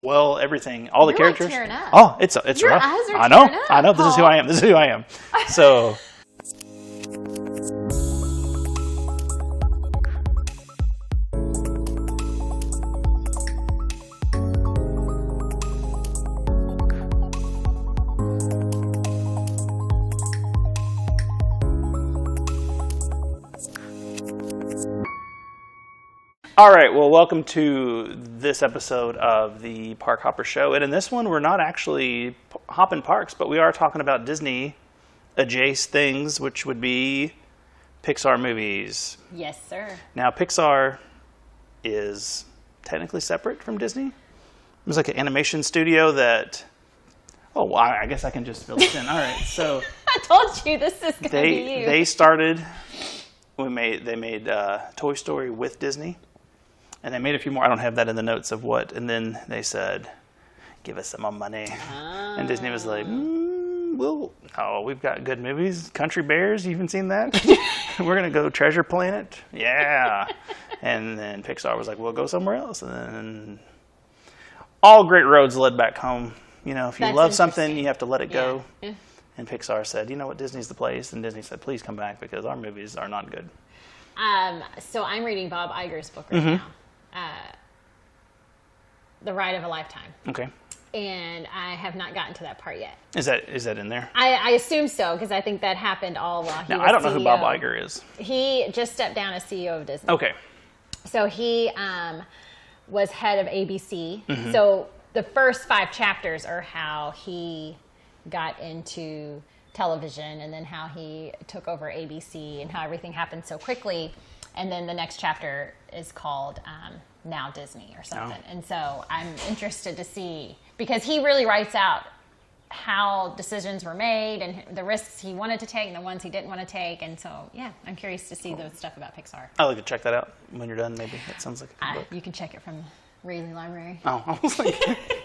well, everything, all the You're characters. Like tearing up. Oh, it's Your rough. eyes are I know. tearing up, I know. This is who I am. This is who I am. So. All right, well, welcome to this episode of the Park Hopper Show. And in this one, we're not actually hopping parks, but we are talking about Disney adjacent things, which would be Pixar movies. Yes, sir. Now, Pixar is technically separate from Disney. It was like an animation studio that... Oh, well, I guess I can just fill this in. All right, so... I told you this is going to be you. They started... They made Toy Story with Disney. And they made a few more. I don't have that in the notes of what. And then they said, give us some more money. And Disney was like, we've got good movies. Country Bears, you even seen that? We're going to go Treasure Planet. Yeah. And then Pixar was like, we'll go somewhere else. And then all great roads led back home. You know, if you love something, you have to let it go. Yeah. And Pixar said, you know what, Disney's the place. And Disney said, please come back because our movies are not good. So I'm reading Bob Iger's book right now. The Ride of a Lifetime. Okay. And I have not gotten to that part yet. Is that in there? I assume so, because I think that happened all while he was I don't know CEO. who Bob Iger is. He just stepped down as CEO of Disney. Okay. So he was head of ABC. Mm-hmm. So the first 5 chapters are how he got into television and then how he took over ABC and how everything happened so quickly. And then the next chapter is called Now Disney or something. Oh. And so I'm interested to see, because he really writes out how decisions were made and the risks he wanted to take and the ones he didn't want to take. And so, yeah, I'm curious to see the stuff about Pixar. I'd like to check that out when you're done, maybe. That sounds like a good book. You can check it from the Railey Library. Oh, I was like,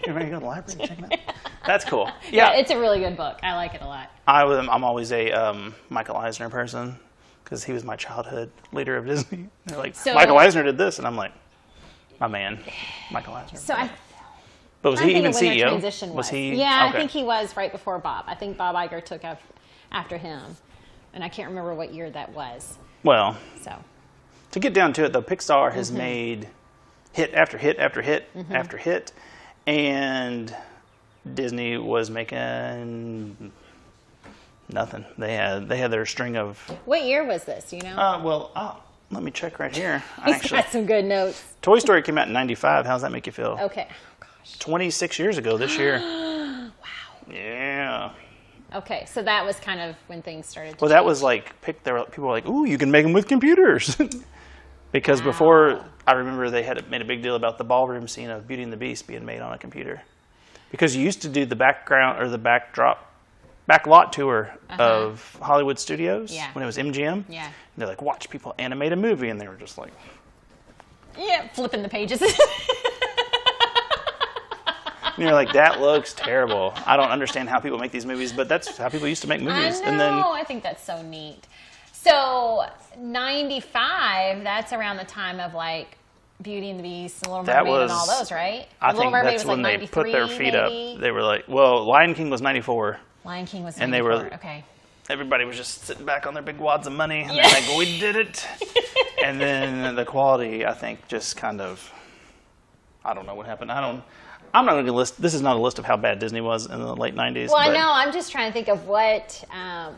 you're ready to go to the library and check it out? That's cool. Yeah, it's a really good book. I like it a lot. I'm always a Michael Eisner person, because he was my childhood leader of Disney. They're like, Michael Eisner did this, and I'm like, my man, Michael Eisner. But was he even CEO? Was he? Yeah, okay. I think he was right before Bob. I think Bob Iger took after him, and I can't remember what year that was. Well, to get down to it, though, Pixar has made hit after hit after hit after hit, and Disney was making nothing. They had their string of... What year was this, you know? Let me check right here. He's got some good notes. Toy Story came out in 95. How does that make you feel? Okay. Oh, gosh. 26 years ago this year. Wow. Yeah. Okay, so that was kind of when things started to change. That was like, people were like, ooh, you can make them with computers. Because before, I remember they had made a big deal about the ballroom scene of Beauty and the Beast being made on a computer. Because you used to do the background or the backlot tour of Hollywood Studios when it was MGM. Yeah. And they're like, watch people animate a movie. And they were just like... Yeah, flipping the pages. And you're like, that looks terrible. I don't understand how people make these movies, but that's how people used to make movies. I know. I think that's so neat. So, 95, that's around the time of like Beauty and the Beast and Little Mermaid and all those, right? I think that's when they put their feet up. They were like, well, Lion King was 94. Lion King was 94. And they were, okay. Everybody was just sitting back on their big wads of money. And they're like, well, we did it. And then the quality, I think, just kind of, I don't know what happened. I'm not going to list, this is not a list of how bad Disney was in the late 90s. Well, I know. I'm just trying to think of what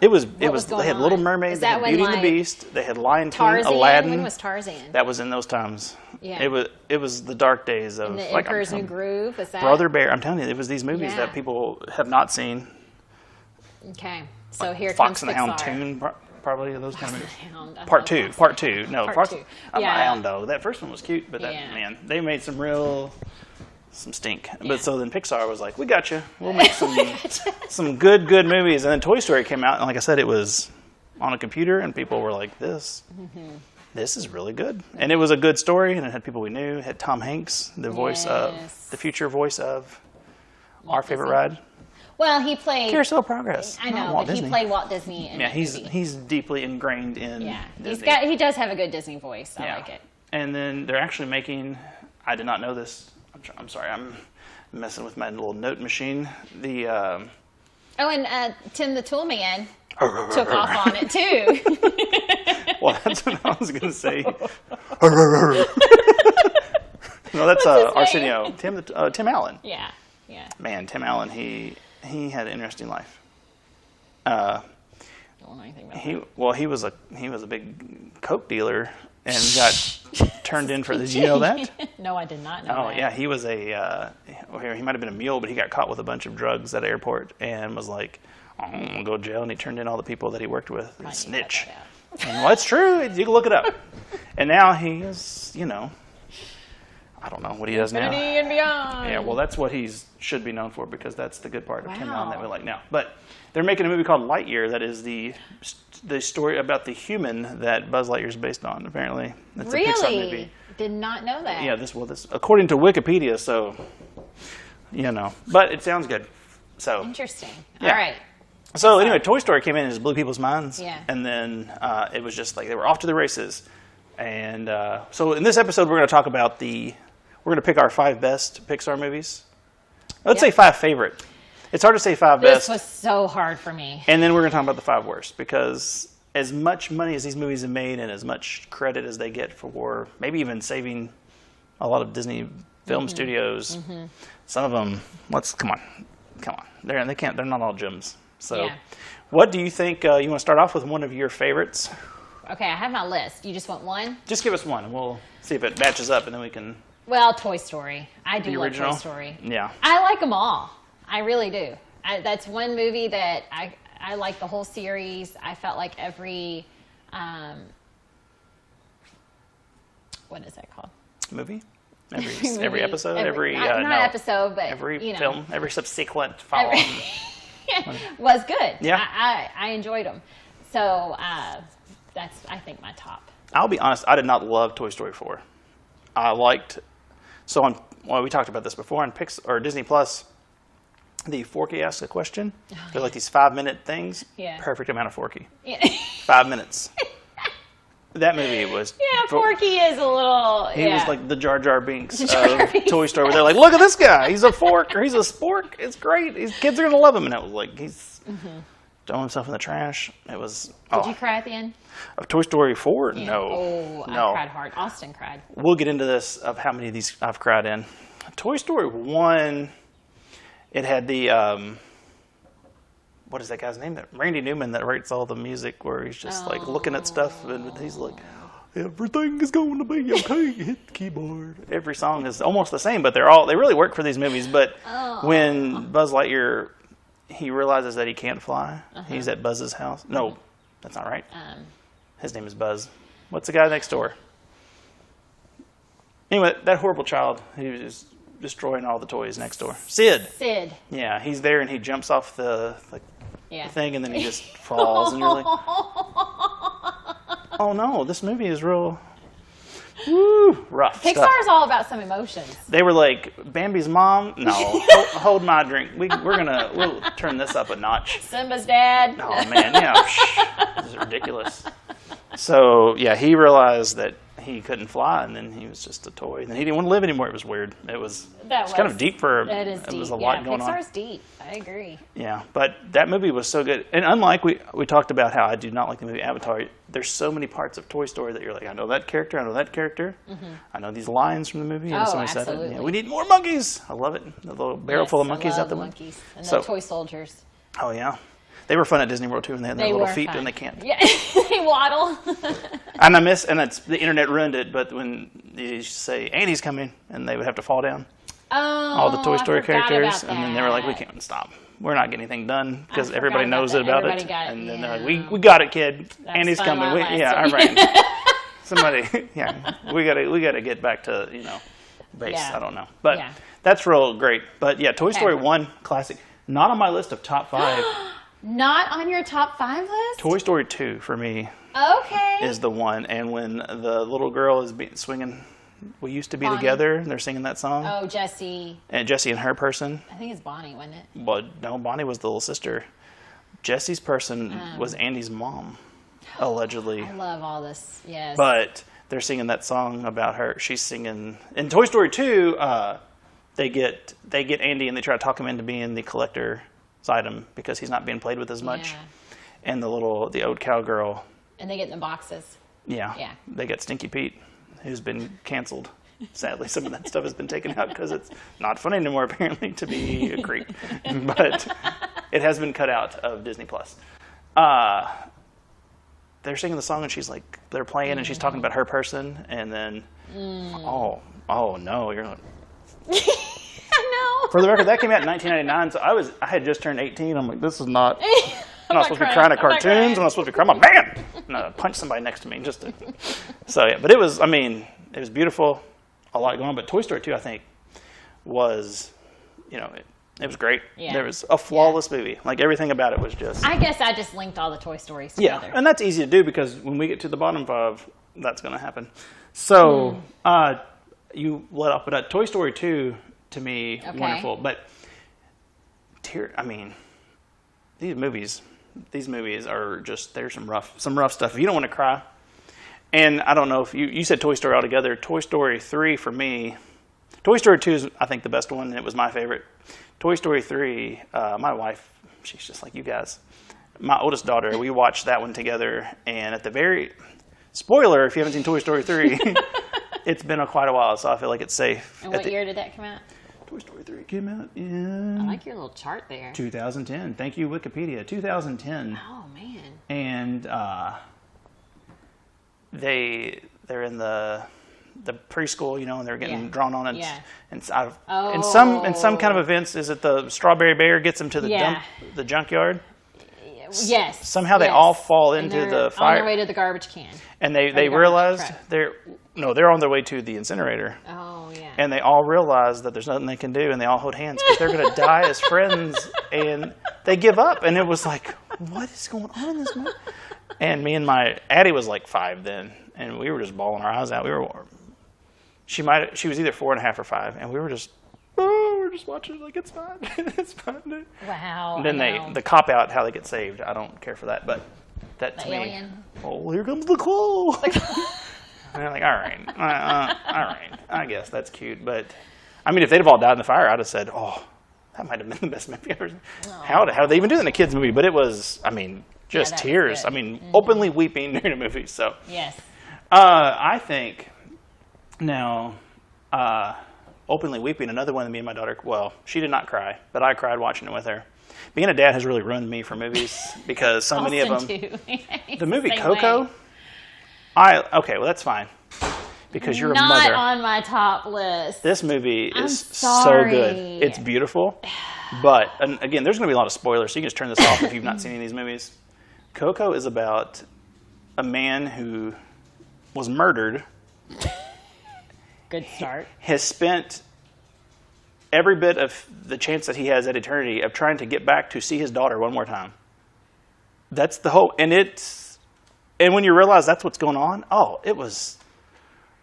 it was they had Little Mermaid, they had Beauty and the Beast, they had Lion King, Aladdin. When was Tarzan? That was in those times. Yeah. It was the dark days of... And the Emperor's New Groove, was that? Brother Bear. I'm telling you, it was these movies that people have not seen. Okay. So here Fox comes and the Pixar. Hound Toon, probably those kind of movies. Part two. No, Part 2. I'm a hound dog. That first one was cute, but man, they made some stink. Yeah. But so then Pixar was like, we got you. We'll make some good movies. And then Toy Story came out, and like I said, it was on a computer, and people were like, this is really good. And it was a good story, and it had people we knew. It had Tom Hanks, the future voice of Our Favorite Ride. Well, he played... Carousel of Progress. I know, but he played Walt Disney in he's deeply ingrained in Disney. He does have a good Disney voice. I like it. And then they're actually making... I did not know this. I'm sorry. messing with my little note machine. The and Tim the Tool Man took off on it too. well, that's what I was going to say. No, that's Arsenio. Tim Allen. Yeah. Man, Tim Allen. He had an interesting life. Don't know anything about he was a big coke dealer and got turned in for. Did you know that? No, I did not know. Oh that. yeah, he was he might have been a mule, but he got caught with a bunch of drugs at the airport and was like, oh, I'm gonna go to jail, and he turned in all the people that he worked with. Snitch. And, well, it's true. You can look it up. And now he is, I don't know what he does now. Infinity and beyond. Yeah, well, that's what he should be known for, because that's the good part of Tim Allen that we like now. But they're making a movie called Lightyear that is the story about the human that Buzz Lightyear is based on, apparently. It's a Pixar movie. Did not know that. Yeah, this according to Wikipedia, so, But it sounds good. So interesting. Yeah. All right. So anyway, Toy Story came in and just blew people's minds. Yeah. And then it was just like they were off to the races. And so in this episode, we're going to talk about we're going to pick our 5 best Pixar movies. Let's say 5 favorite. It's hard to say 5 best. This was so hard for me. And then we're going to talk about the 5 worst, because as much money as these movies have made and as much credit as they get for maybe even saving a lot of Disney film studios, some of them, come on. They're not all gems. So what do you think, you want to start off with one of your favorites? Okay, I have my list. You just want one? Just give us one, and we'll see if it matches up, and then we can... Well, Toy Story. I do The love original? Toy Story. Yeah. I like them all. I really do. That's one movie that I like the whole series. I felt like every... what is that called? Movie? Every episode? Not episode, but... Every film, every subsequent follow-on. was good. Yeah. I enjoyed them. So that's, I think, my top. I'll be honest, I did not love Toy Story 4. I liked... So we talked about this before on Disney Plus, the Forky asks a question. They're like these 5-minute things. Yeah. Perfect amount of Forky. Yeah. 5 minutes. That movie was... Yeah, Forky is a little... He was like the Jar Jar Binks of Toy Story, where they're like, look at this guy. He's a fork, or he's a spork. It's great. Kids are going to love him. And it was like, he's throwing himself in the trash. It was... Did you cry at the end? Of Toy Story 4? Yeah. No. Oh, No. I cried hard. Austin cried. We'll get into this, of how many of these I've cried in. Toy Story 1, it had the... what is that guy's name? Randy Newman, that writes all the music, where he's just like looking at stuff, and he's like, everything is going to be okay. Hit the keyboard. Every song is almost the same, but they really work for these movies. But when Buzz Lightyear, he realizes that he can't fly, he's at Buzz's house. No, that's not right. His name is Buzz. What's the guy next door? Anyway, that horrible child, he was destroying all the toys next door. Sid. Yeah, he's there, and he jumps off the thing, and then he just falls, and you're like, oh no, this movie is real rough Pixar stuff. is all about some emotions. They were like, Bambi's mom? No, hold my drink. We'll turn this up a notch. Simba's dad. Oh man, this is ridiculous. So yeah, he realized that he couldn't fly, and then he was just a toy, and then he didn't want to live anymore. It was weird. It was kind of deep for... It is deep. It was a lot going on. Pixar's deep. I agree. Yeah, but that movie was so good. And unlike we talked about how I do not like the movie Avatar, there's so many parts of Toy Story that you're like, I know that character, I know these lines from the movie. And somebody said it. Yeah, we need more monkeys. I love it. The little barrel full of monkeys out the window. And the toy soldiers. Oh, yeah. They were fun at Disney World, too, and they had their little feet, and they can't. Yeah, they waddle. And the internet ruined it, but when you used to say, Andy's coming, and they would have to fall down. Oh, all the Toy Story characters, and then they were like, we can't stop. We're not getting anything done, because everybody knows about it. And then they're like, we got it, kid. Andy's coming. All right. Somebody, we gotta get back to, base. Yeah. I don't know. But that's real great. But yeah, Toy Story 1, classic. Not on my list of top 5. Not on your top 5 list? Toy Story 2 for me. Okay. Is the one. And when the little girl is swinging, we used to be Bonnie. Together, and they're singing that song. Oh, Jessie. And Jessie and her person. I think it's Bonnie, wasn't it? Well, no, Bonnie was the little sister. Jessie's person was Andy's mom, allegedly. I love all this, yes. But they're singing that song about her. She's singing... In Toy Story 2, they get Andy and they try to talk him into being the collector's item because he's not being played with as much. Yeah. And the old cowgirl. And they get in the boxes. Yeah. Yeah. They get Stinky Pete, who's been canceled. Sadly, some of that stuff has been taken out because it's not funny anymore, apparently, to be a creep. But it has been cut out of Disney Plus. They're singing the song, and she's like, they're playing, and she's talking about her person, and then, oh no, you're like. I know. For the record, that came out in 1999, so I had just turned 18. I'm like, this is not. I'm not supposed to be crying at cartoons. I'm not supposed to be crying. I'm like, man! No, punch somebody next to me just to. So yeah, but it was beautiful. A lot going on, but Toy Story 2, I think, was, it was great. Yeah. There was a flawless movie. Like, everything about it was just. I guess I just linked all the Toy Stories together. Yeah, and that's easy to do because when we get to the bottom 5, that's going to happen. So, you let off, but Toy Story 2, to me, wonderful. But, these movies are just, there's some rough stuff. If you don't want to cry, and I don't know if you said Toy Story altogether. Toy Story 3 for me, Toy Story 2 is, I think, the best one, and it was my favorite. Toy Story 3, my wife, she's just like you guys. My oldest daughter, we watched that one together, and at the very, spoiler, if you haven't seen Toy Story 3, it's been quite a while, so I feel like it's safe. And what year did that come out? Toy Story 3 came out in... I like your little chart there. 2010. Thank you, Wikipedia. 2010. Oh, man. And they're in the preschool, and they're getting drawn on, and in some kind of events, is it the Strawberry Bear gets them to the junkyard? Yes. Somehow they all fall into the fire. On their way to the garbage can. And they realized they're on their way to the incinerator. Oh yeah. And they all realize that there's nothing they can do, and they all hold hands because they're going to die as friends, and they give up. And it was like, what is going on in this movie? And me and my Addie was like 5 then, and we were just bawling our eyes out. She was either 4.5 or 5, and we were just watching it like it's fine. It's fine, dude. Wow. And then the cop out, how they get saved. I don't care for that, but that to me. Alien. Oh, here comes the claw. And I'm like, all right, I guess that's cute. But if they'd have all died in the fire, I'd have said, oh, that might have been the best movie I've ever seen. Oh. How did they even do that in a kids movie? But it was, just tears. Openly weeping during a movie. So yes. I think now. Openly weeping, another one that me and my daughter, she did not cry, but I cried watching it with her. Being a dad has really ruined me for movies because so many of them. The movie Coco, that's fine because you're a mother. Not on my top list. This movie is so good. It's beautiful, but and again, there's going to be a lot of spoilers, so you can just turn this off if you've not seen any of these movies. Coco is about a man who was murdered. Good start. Has spent every bit of the chance that he has at eternity of trying to get back to see his daughter one more time. That's the whole, and when you realize that's what's going on, oh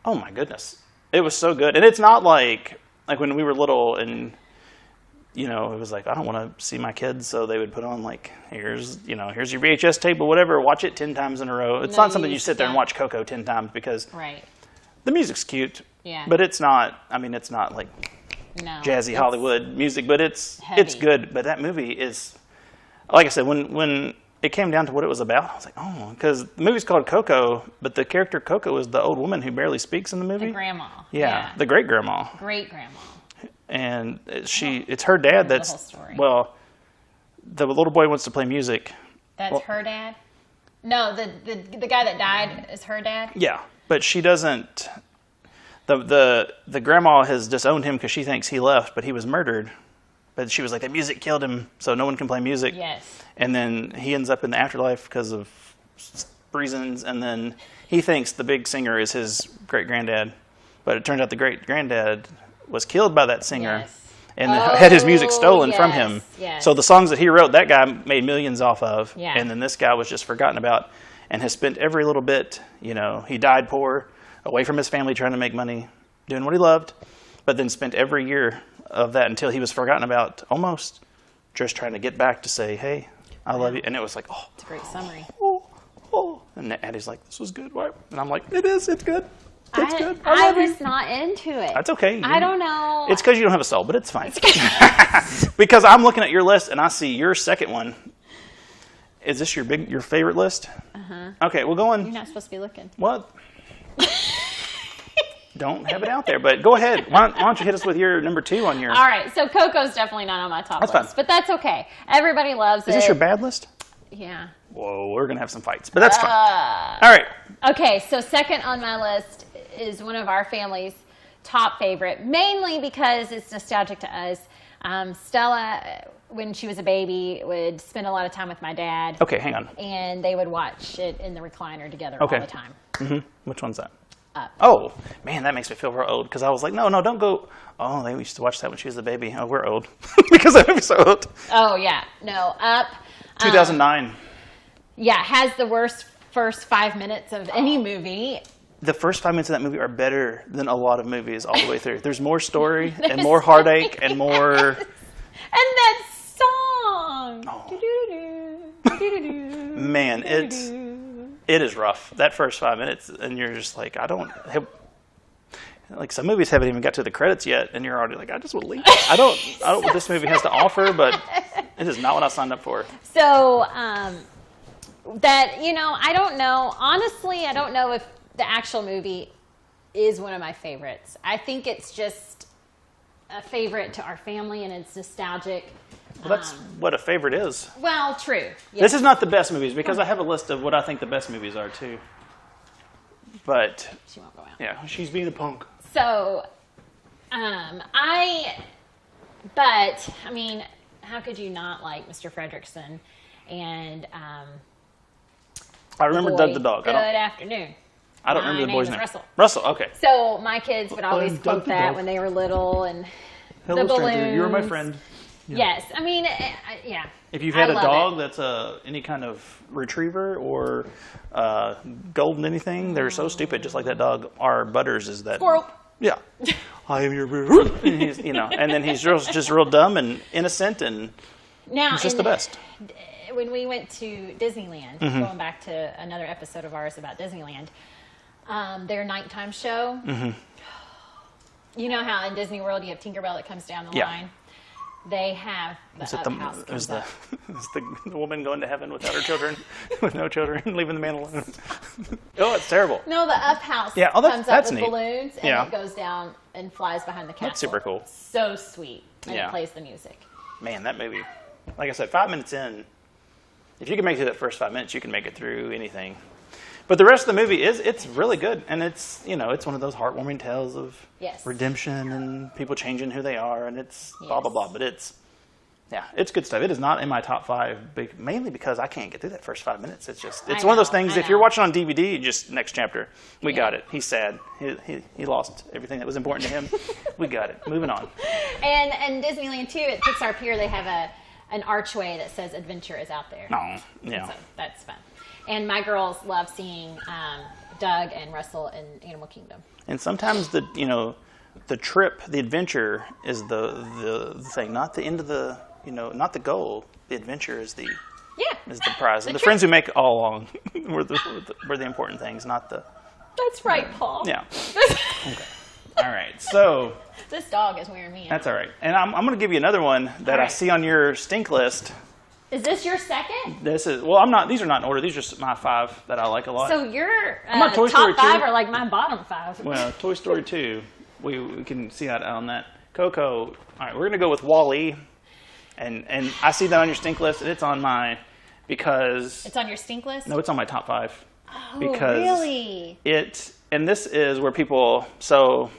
my goodness. It was so good. And it's not like when we were little and, it was like, I don't want to see my kids, so they would put on here's your VHS tape or whatever, watch it 10 times in a row. It's not something you sit there and watch Coco 10 times because the music's cute. Yeah. But it's not, it's not like jazzy Hollywood music, but it's good. But that movie is, like I said, when it came down to what it was about, I was like, because the movie's called Coco, but the character Coco is the old woman who barely speaks in the movie. The grandma. Yeah. The great-grandma. Great-grandma. And it's her dad that's, the whole story. Well, the little boy wants to play music. That's her dad? No, the guy that died is her dad? Yeah, but she doesn't... The grandma has disowned him because she thinks he left, but he was murdered. But she was like, the music killed him, so no one can play music. Yes. And then he ends up in the afterlife because of reasons, and then he thinks the big singer is his great-granddad. But it turns out the great-granddad was killed by that singer and had his music stolen from him. Yes. So the songs that he wrote, that guy made millions off of, and then this guy was just forgotten about and has spent every little bit, he died poor, away from his family trying to make money, doing what he loved, but then spent every year of that until he was forgotten about, almost just trying to get back to say, hey, I love you. And it was like, it's a great summary. And Addie's like, this was good, right? And I'm like, it's good. It's good. I was not into it. That's okay. I don't know. It's because you don't have a soul, but it's fine. Because I'm looking at your list and I see your second one. Is this your favorite list? Okay, we'll go on. You're not supposed to be looking. What? Don't have it out there, but go ahead. Why don't you hit us with your number 2 on your... All right, so Coco's definitely not on my top list, fine. but that's okay. Everybody loves it. Is this your bad list? Yeah. Whoa, we're going to have some fights, but that's fine. All right. Okay, so second on my list is one of our family's top favorite, mainly because it's nostalgic to us. Stella, when she was a baby, would spend a lot of time with my dad. Okay, hang on. And they would watch it in the recliner together all the time. Which one's that? Up. Oh, man, that makes me feel real old because I was like, no, don't go. Oh, they used to watch that when she was a baby. Oh, we're old because that movie's so old. Oh, yeah. No, Up. 2009. Yeah, has the worst first 5 minutes of any movie. The first 5 minutes of that movie are better than a lot of movies all the way through. There's more story and more heartache and more... And that song. Oh. Man, it is rough. That first 5 minutes, and you're just like, I don't have... Like, some movies haven't even got to the credits yet, and you're already like, I just want to leave. I don't know what this movie has to offer, but it is not what I signed up for. So, that, I don't know. Honestly, I don't know if the actual movie is one of my favorites. I think it's just a favorite to our family, and it's nostalgic. Well, that's what a favorite is. Well, true. Yes. This is not the best movies, because I have a list of what I think the best movies are, too. But, She won't go out. yeah, she's being a punk. So, I mean, how could you not like Mr. Fredrickson and I remember boy, Doug the dog. Good afternoon. I don't My remember the name boy's is name. Russell. Russell, okay. So my kids would always I'm Doug quote the that dog. when they were little, and Hello, the stranger. balloons. You're my friend. Yeah. Yes, I mean, yeah. If you've had a love dog it. that's any kind of retriever or golden anything, they're so stupid, just like that dog. Our Butters is that. Squirrel. Yeah. I am your... And he's, and then he's just real dumb and innocent, and Now, he's just the best. When we went to Disneyland, Mm-hmm. going back to another episode of ours about Disneyland, their nighttime show. Mm-hmm. You know how in Disney World you have Tinkerbell that comes down the Yeah. line? They have the Is it Up house is comes the, up. is the woman going to heaven without her children, with no children, leaving the man alone? Oh, it's terrible. No, the Up house Yeah, oh, comes up that's with neat. balloons, and Yeah. it goes down and flies behind the castle. That's super cool. So sweet. And Yeah. it plays the music. Man, that movie, like I said, 5 minutes in, if you can make it through that first 5 minutes, you can make it through anything. But the rest of the movie it's really good, and it's it's one of those heartwarming tales of Yes. redemption and people changing who they are, and it's blah blah Yes. blah. But it's good stuff. It is not in my top 5, mainly because I can't get through that first 5 minutes. It's I one of those know, things. I If you're know. watching on DVD, just next chapter, we Yeah. got it. He's sad. He lost everything that was important to him. We got it. Moving on. And Disneyland too, at Pixar Pier, they have an archway that says "Adventure is out there." Oh, yeah. So that's fun. And my girls love seeing Doug and Russell in Animal Kingdom. And sometimes the trip, the adventure is the thing, not the end of the not the goal. The adventure is the prize. And the friends we make all along were the important things, not the... That's right, Paul. Yeah. Okay. All right. So This dog is wearing me out. that's all right. And I'm going to give you another one that I right. see on your stink list. Is this your second? This is I'm not. These are not in order. These are just my 5 that I like a lot. So your on Toy Story top 5 2. are like my bottom 5. Well, Toy Story 2, we can see that on that. Coco. All right, we're going to go with Wally. And I see that on your stink list, and it's on mine because... It's on your stink list? No, it's on my top 5. Oh, Because really? and this is where people... So,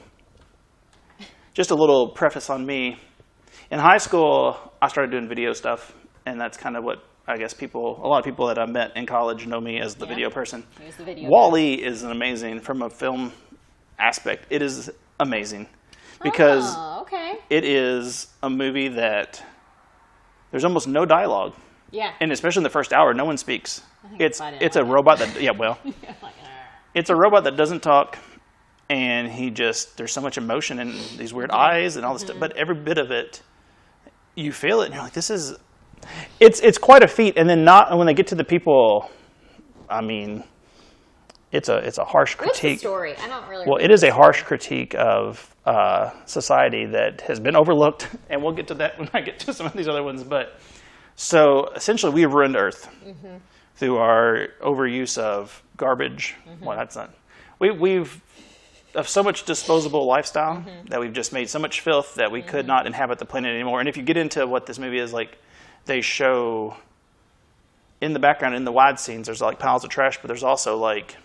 just a little preface on me. In high school, I started doing video stuff, and that's kind of what I guess a lot of people that I met in college know me as the video person. Here's the video. Wally is an amazing, from a film aspect, it is amazing. Because okay. it is a movie that there's almost no dialogue. Yeah. And especially in the first hour, no one speaks. that's why I didn't It's a like it. robot that, Like, it's a robot that doesn't talk, and there's so much emotion and these weird eyes and all this stuff, but every bit of it, you feel it, and you're like, it's quite a feat. And then when they get to the people, I mean, it's a harsh What's the critique. story? I don't really. Well, it is a harsh critique of society that has been overlooked, and we'll get to that when I get to some of these other ones. But so essentially, we've ruined Earth through our overuse of garbage. Well, that's not. We've of so much disposable lifestyle that we've just made so much filth that we could not inhabit the planet anymore. And if you get into what this movie is like, they show in the background, in the wide scenes, there's like piles of trash, but there's also like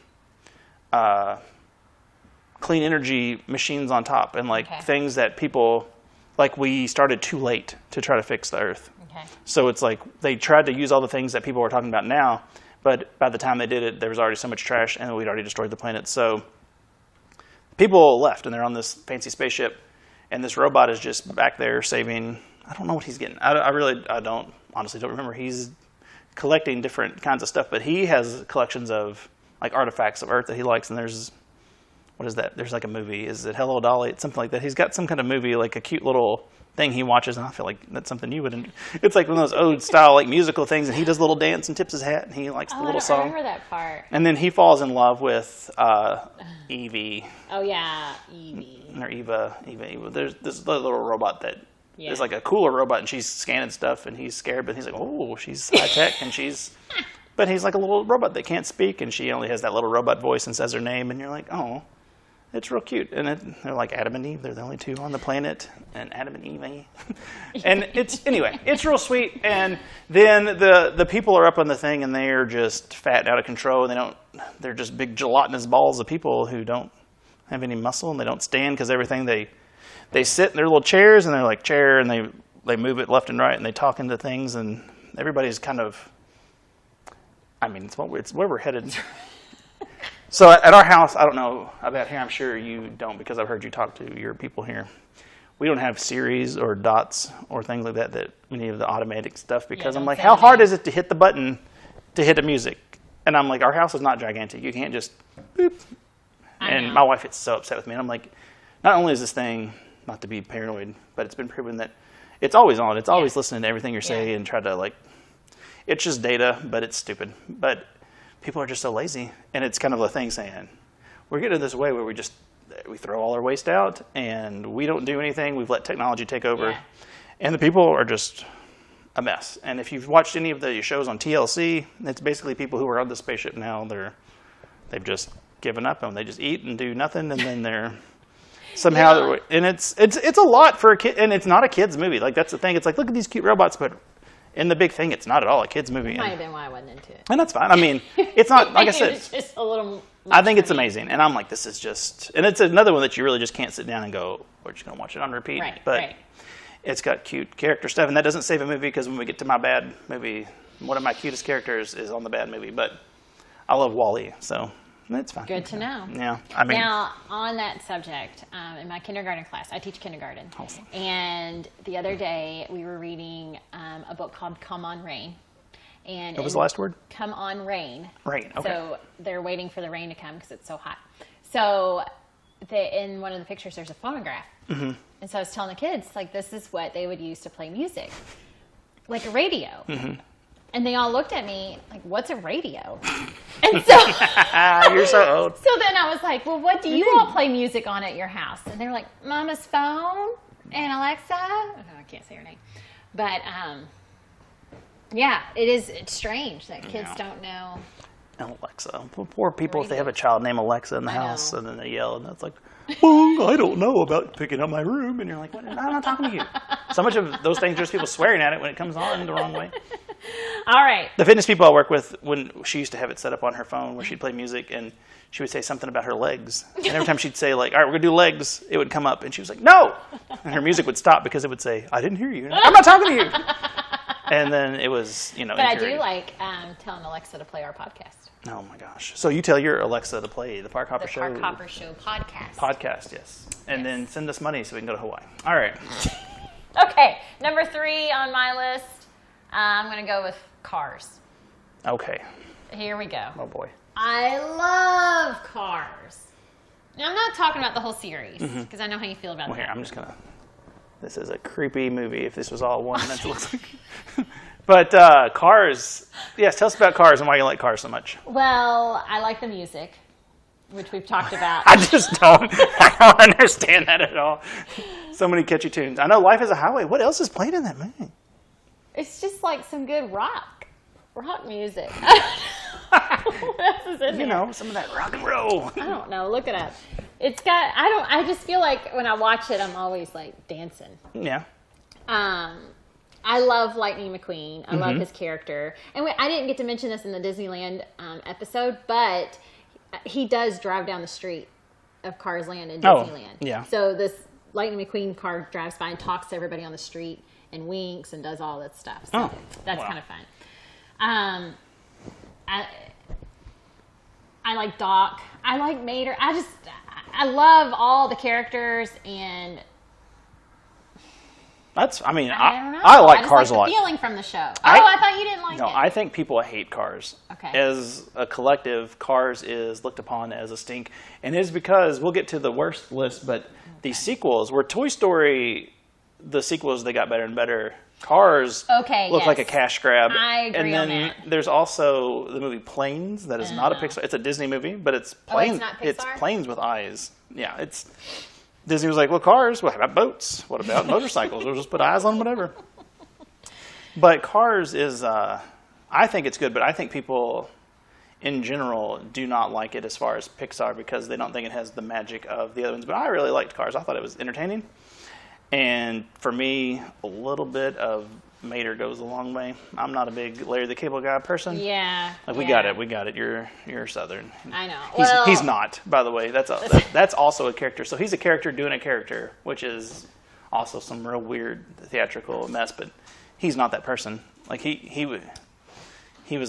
clean energy machines on top and like things that people, like we started too late to try to fix the Earth. Okay. So it's like they tried to use all the things that people are talking about now, but by the time they did it, there was already so much trash and we'd already destroyed the planet. So people left and they're on this fancy spaceship and this robot is just back there saving, I don't know what he's getting. I don't honestly don't remember. He's collecting different kinds of stuff, but he has collections of like artifacts of Earth that he likes. And there's, what is that? There's like a movie. Is it Hello Dolly? It's something like that. He's got some kind of movie, like a cute little thing he watches, and I feel like that's something you would. It's like one of those old style like musical things, and he does a little dance and tips his hat, and he likes the little song. I remember that part. And then he falls in love with Evie. Oh yeah, Evie. Or Eva. There's this little robot that is like a cooler robot, and she's scanning stuff, and he's scared, but he's like, oh, she's high tech, and she's. But he's like a little robot that can't speak, and she only has that little robot voice and says her name, and you're like, oh. It's real cute. And they're like Adam and Eve. They're the only two on the planet. And Adam and Eve. And it's real sweet. And then the people are up on the thing and they're just fat and out of control. And they're just big gelatinous balls of people who don't have any muscle and they don't stand because everything they sit in their little chairs and they're like chair and they move it left and right and they talk into things and everybody's kind of, I mean, it's where we're headed. So at our house, I don't know about here, I'm sure you don't because I've heard you talk to your people here. We don't have Series or dots or things like that any of the automatic stuff because I'm like, how hard is it to hit the button to hit a music? And I'm like, our house is not gigantic. You can't just boop. And my wife gets so upset with me. And I'm like, not only is this thing, not to be paranoid, but it's been proven that it's always on. It's always listening to everything you're saying and try to like, it's just data, but it's stupid. But people are just so lazy, and it's kind of a thing saying, we're getting this way where we throw all our waste out, and we don't do anything. We've let technology take over, and the people are just a mess. And if you've watched any of the shows on TLC, it's basically people who are on the spaceship now. They've just given up, and they just eat and do nothing, and then they're somehow, and it's a lot for a kid, and it's not a kid's movie. Like that's the thing. It's like, look at these cute robots, but in the big thing, it's not at all a kid's movie. Might have been why I wasn't into it. And that's fine. I mean, it's not, like I said. It's just a little I think it's amazing. And I'm like, this is just, and it's another one that you really just can't sit down and go, we're just going to watch it on repeat. But it's got cute character stuff. And that doesn't save a movie because when we get to my bad movie, one of my cutest characters is on the bad movie. But I love Wally, so that's fine. Good to know. Yeah. I mean, now, on that subject, in my kindergarten class, I teach kindergarten. Awesome. And the other day, we were reading a book called Come On Rain. And what was the last word? Come On Rain. Rain, okay. So they're waiting for the rain to come because it's so hot. So in one of the pictures, there's a phonograph. Mm-hmm. And so I was telling the kids, like, this is what they would use to play music. Like a radio. Mm-hmm. And they all looked at me like, what's a radio? And so you're so old. So then I was like, well, what do you all play music on at your house? And they were like, Mama's phone and Alexa. Oh, I can't say her name. But yeah, it's strange that kids don't know. And Alexa. Poor people, if they have a child named Alexa in the house and then they yell and it's like, well, I don't know about picking up my room. And you're like, what? I'm not talking to you. So much of those things, there's people swearing at it when it comes on the wrong way. All right. The fitness people I work with, when she used to have it set up on her phone where she'd play music and she would say something about her legs. And every time she'd say like, all right, we're going to do legs, it would come up. And she was like, no. And her music would stop because it would say, I didn't hear you. I'm not talking to you. And then it was, But I do like telling Alexa to play our podcast. Oh my gosh. So you tell your Alexa to play the Park Hopper Show. The Park Hopper Show podcast. Podcast, yes. And then send us money so we can go to Hawaii. All right. Okay. Number 3 on my list. I'm going to go with Cars. Okay. Here we go. Oh boy. I love Cars. Now, I'm not talking about the whole series because I know how you feel about that. Here, I'm just going to. This is a creepy movie if this was all one. That's what it looks like. But Cars. Yes, tell us about Cars and why you like Cars so much. Well, I like the music. which we've talked about. I don't understand that at all. So many catchy tunes. I know Life is a Highway. What else is playing in that movie? It's just like some good rock music. What else is in there? Some of that rock and roll. I don't know. Look it up. It's got. I just feel like when I watch it, I'm always like dancing. Yeah. I love Lightning McQueen. I love his character. And I didn't get to mention this in the Disneyland episode, but he does drive down the street of Cars Land in Disneyland. Yeah. So this Lightning McQueen car drives by and talks to everybody on the street and winks and does all that stuff. So that's kind of fun. I like Doc. I like Mater. I love all the characters, and I don't know. I like Cars a lot. The feeling from the show. I thought you didn't like it. No, I think people hate Cars. Okay. As a collective, Cars is looked upon as a stink, and it is because we'll get to the worst list, but these sequels, where Toy Story, the sequels, they got better and better. Cars look like a cash grab. I agree on that. And then there's also the movie Planes. That is not a Pixar. It's a Disney movie, but it's planes. It's not Pixar? It's planes with eyes. Yeah, it's Disney was like, well, cars. What about boats? What about motorcycles? We'll just put eyes on whatever. But Cars is, I think it's good, but I think people in general do not like it as far as Pixar because they don't think it has the magic of the other ones. But I really liked Cars. I thought it was entertaining. And for me, a little bit of Mater goes a long way. I'm not a big Larry the Cable Guy person. Yeah. We got it. You're Southern. I know. He's not, by the way. That's also a character. So he's a character doing a character, which is also some real weird theatrical mess. But he's not that person. Like he was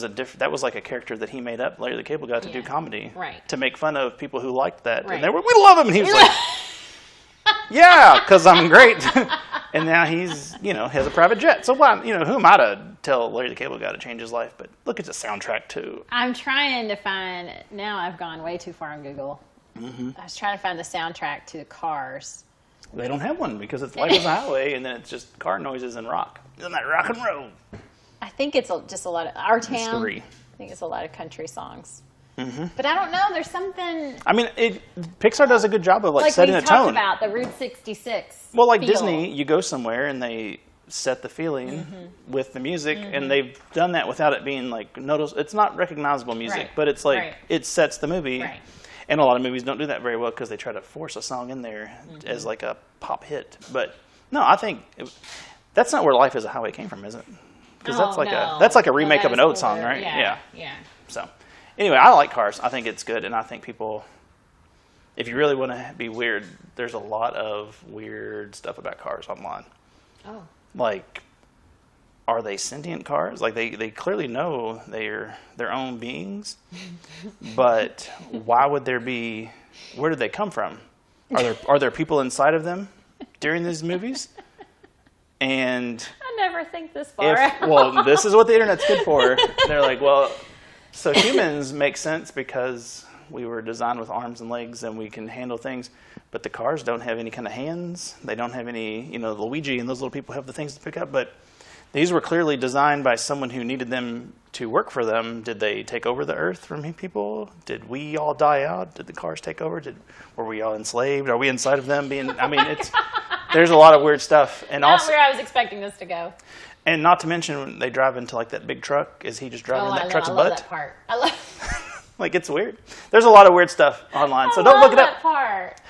that was like a character that he made up, Larry the Cable Guy, to do comedy, right? To make fun of people who liked that, right. And they were, we love him, and he was like. Yeah, because I'm great. And now he's, has a private jet. So why, who am I to tell Larry the Cable Guy to change his life? But look at the soundtrack too. I'm trying to find, now I've gone way too far on Google. I was trying to find the soundtrack to Cars. They don't have one because it's Life is a Highway and then it's just car noises and rock. Isn't that rock and roll? I think it's just a lot of, Our Town. Three. I think it's a lot of country songs. But I don't know. There's something. Pixar does a good job of setting a tone. Like we talked about the Route 66. Well, like feel. Disney, you go somewhere and they set the feeling with the music, and they've done that without it being noticeable. It's not recognizable music, but it's it sets the movie. Right. And a lot of movies don't do that very well because they try to force a song in there as like a pop hit. But no, I think that's not where Life is a Highway came from, is it? Because that's like a remake of an old song, right? Yeah. So. Anyway, I like Cars. I think it's good, and I think people, if you really want to be weird, there's a lot of weird stuff about cars online. Oh. Like, are they sentient cars? Like, they clearly know they're their own beings, but why would there be, where did they come from? Are there people inside of them during these movies? And I never think this far. This is what the internet's good for. They're like, so humans make sense because we were designed with arms and legs and we can handle things, but the cars don't have any kind of hands. They don't have any, Luigi and those little people have the things to pick up, but these were clearly designed by someone who needed them to work for them. Did they take over the earth from people? Did we all die out? Did the cars take over? Were we all enslaved? Are we inside of them there's a lot of weird stuff. And not where I was expecting this to go. And not to mention when they drive into that big truck, is he just driving that truck's butt? I love that part. I love it's weird. There's a lot of weird stuff online, so don't look it up. That part.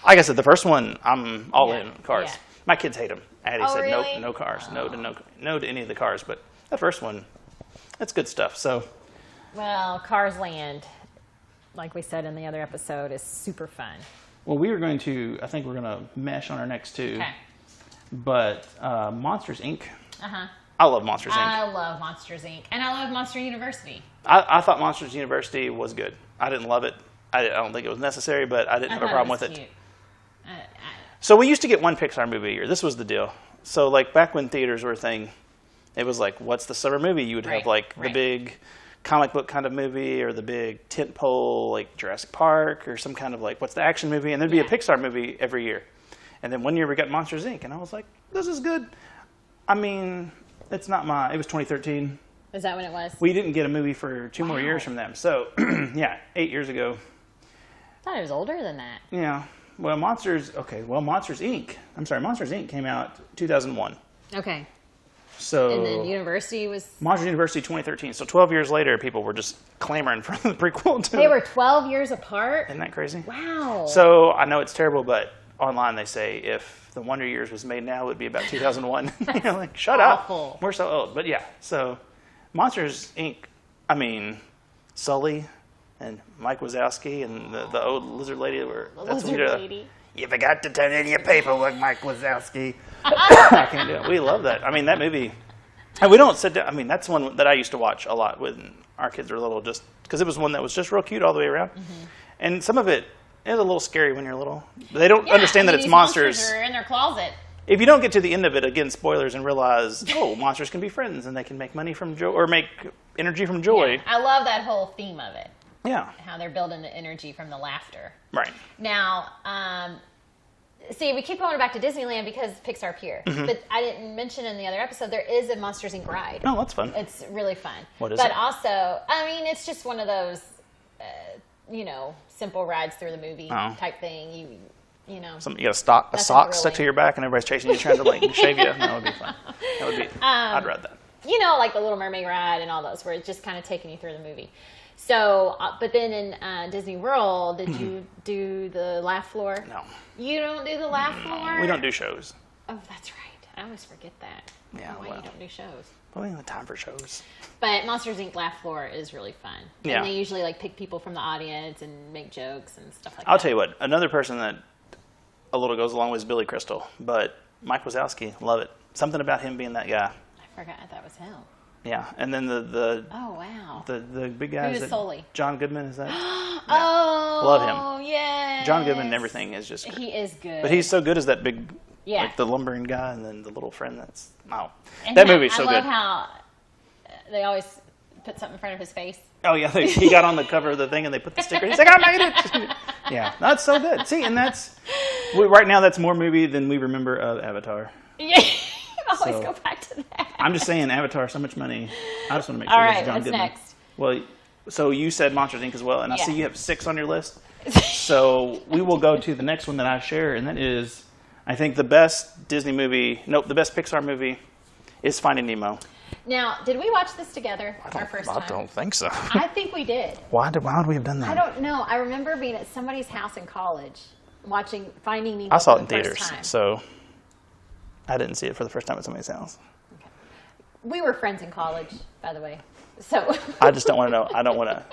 Like I said, the first one, I'm all in cars. Yeah. My kids hate them. Addie said really? no cars, no to any of the cars. But the first one, that's good stuff. So, well, Cars Land, like we said in the other episode, is super fun. Well, I think we're going to mesh on our next two. Okay. But Monsters, Inc. I love Monsters, Inc. I love Monsters, Inc. And I love Monster University. I thought Monsters University was good. I didn't love it. I don't think it was necessary, but I didn't have a problem with it. So we used to get one Pixar movie a year. This was the deal. So back when theaters were a thing, it was what's the summer movie? You would have the big comic book kind of movie or the big tent pole Jurassic Park or some kind of what's the action movie? And there'd be a Pixar movie every year. And then one year we got Monsters, Inc. And I was like, this is good. It's not it was 2013. Is that when it was? We didn't get a movie for 2 more years from them. So, 8 years ago. thought it was older than that. Yeah. Well, Monsters Inc. Monsters Inc. came out 2001. Okay. So. And then University was. Monsters University 2013. So 12 years later, people were just clamoring for the prequel. They were 12 years apart? Isn't that crazy? Wow. So I know it's terrible, but online they say if the Wonder Years was made now, it would be about 2001. You're like, shut awful. up. We're so old. But yeah, so Monsters Inc. I mean, Sully and Mike Wazowski and the old lizard lady were. Lady. You forgot to turn in your paperwork, Mike Wazowski. I can't do it. We love that. I mean, that movie. And we don't sit down. I mean, that's one that I used to watch a lot when our kids were little, just because it was one that was just real cute all the way around. Mm-hmm. And some of it is a little scary when you're little. They don't understand that it's monsters. Monsters are in their closet. If you don't get to the end of it, again, spoilers, and realize, monsters can be friends and they can make money from joy or make energy from joy. Yeah, I love that whole theme of it. Yeah. How they're building the energy from the laughter. Right. Now, see, we keep going back to Disneyland because Pixar Pier. Mm-hmm. But I didn't mention in the other episode, there is a Monsters Inc. ride. Oh, that's fun. It's really fun. What is it? But also, I mean, it's just one of those, simple rides through the movie type thing. You know. You got a sock stuck to your back and everybody's chasing you trying to shave you. That would be fun. That would be, I'd ride that. Like the Little Mermaid ride and all those, where it's just kind of taking you through the movie. So, but then in Disney World, did you do the laugh floor? No. You don't do the laugh floor? We don't do shows. Oh, that's right. I always forget that. Yeah, why you don't do shows. Well, we don't have time for shows. But Monsters Inc. laugh floor is really fun. Yeah. And they usually pick people from the audience and make jokes and stuff like that. I'll tell you what, another person that a little goes along with is Billy Crystal, but Mike Wazowski, love it. Something about him being that guy. I forgot that was him. Yeah, and then the oh wow, the big guy is Sully. John Goodman, is that? Yeah. Oh, love him. Yeah, John Goodman and everything is just. He is good, but he's so good as that big, like the lumbering guy, and then the little friend. That's and that movie's so good. I love how they always put something in front of his face. Oh yeah, he got on the cover of the thing and they put the sticker. He's like, I made it. Yeah, that's so good. See, and right now that's more movie than we remember of Avatar. Yeah. Always go back to that. I'm just saying, Avatar, so much money. I just want to make sure it's John Goodman. Next? Well, so you said Monsters Inc. as well, and I see you have 6 on your list. So we will go to the next one that I share, and that is, I think, the best Disney movie. Nope, the best Pixar movie is Finding Nemo. Now, did we watch this together our first time? I don't think so. I think we did. Why would we have done that? I don't know. I remember being at somebody's house in college watching Finding Nemo. I saw it in for the theaters, first time. so I didn't see it for the first time at somebody's house. Okay. We were friends in college, by the way. So I just don't want to know. I don't want to.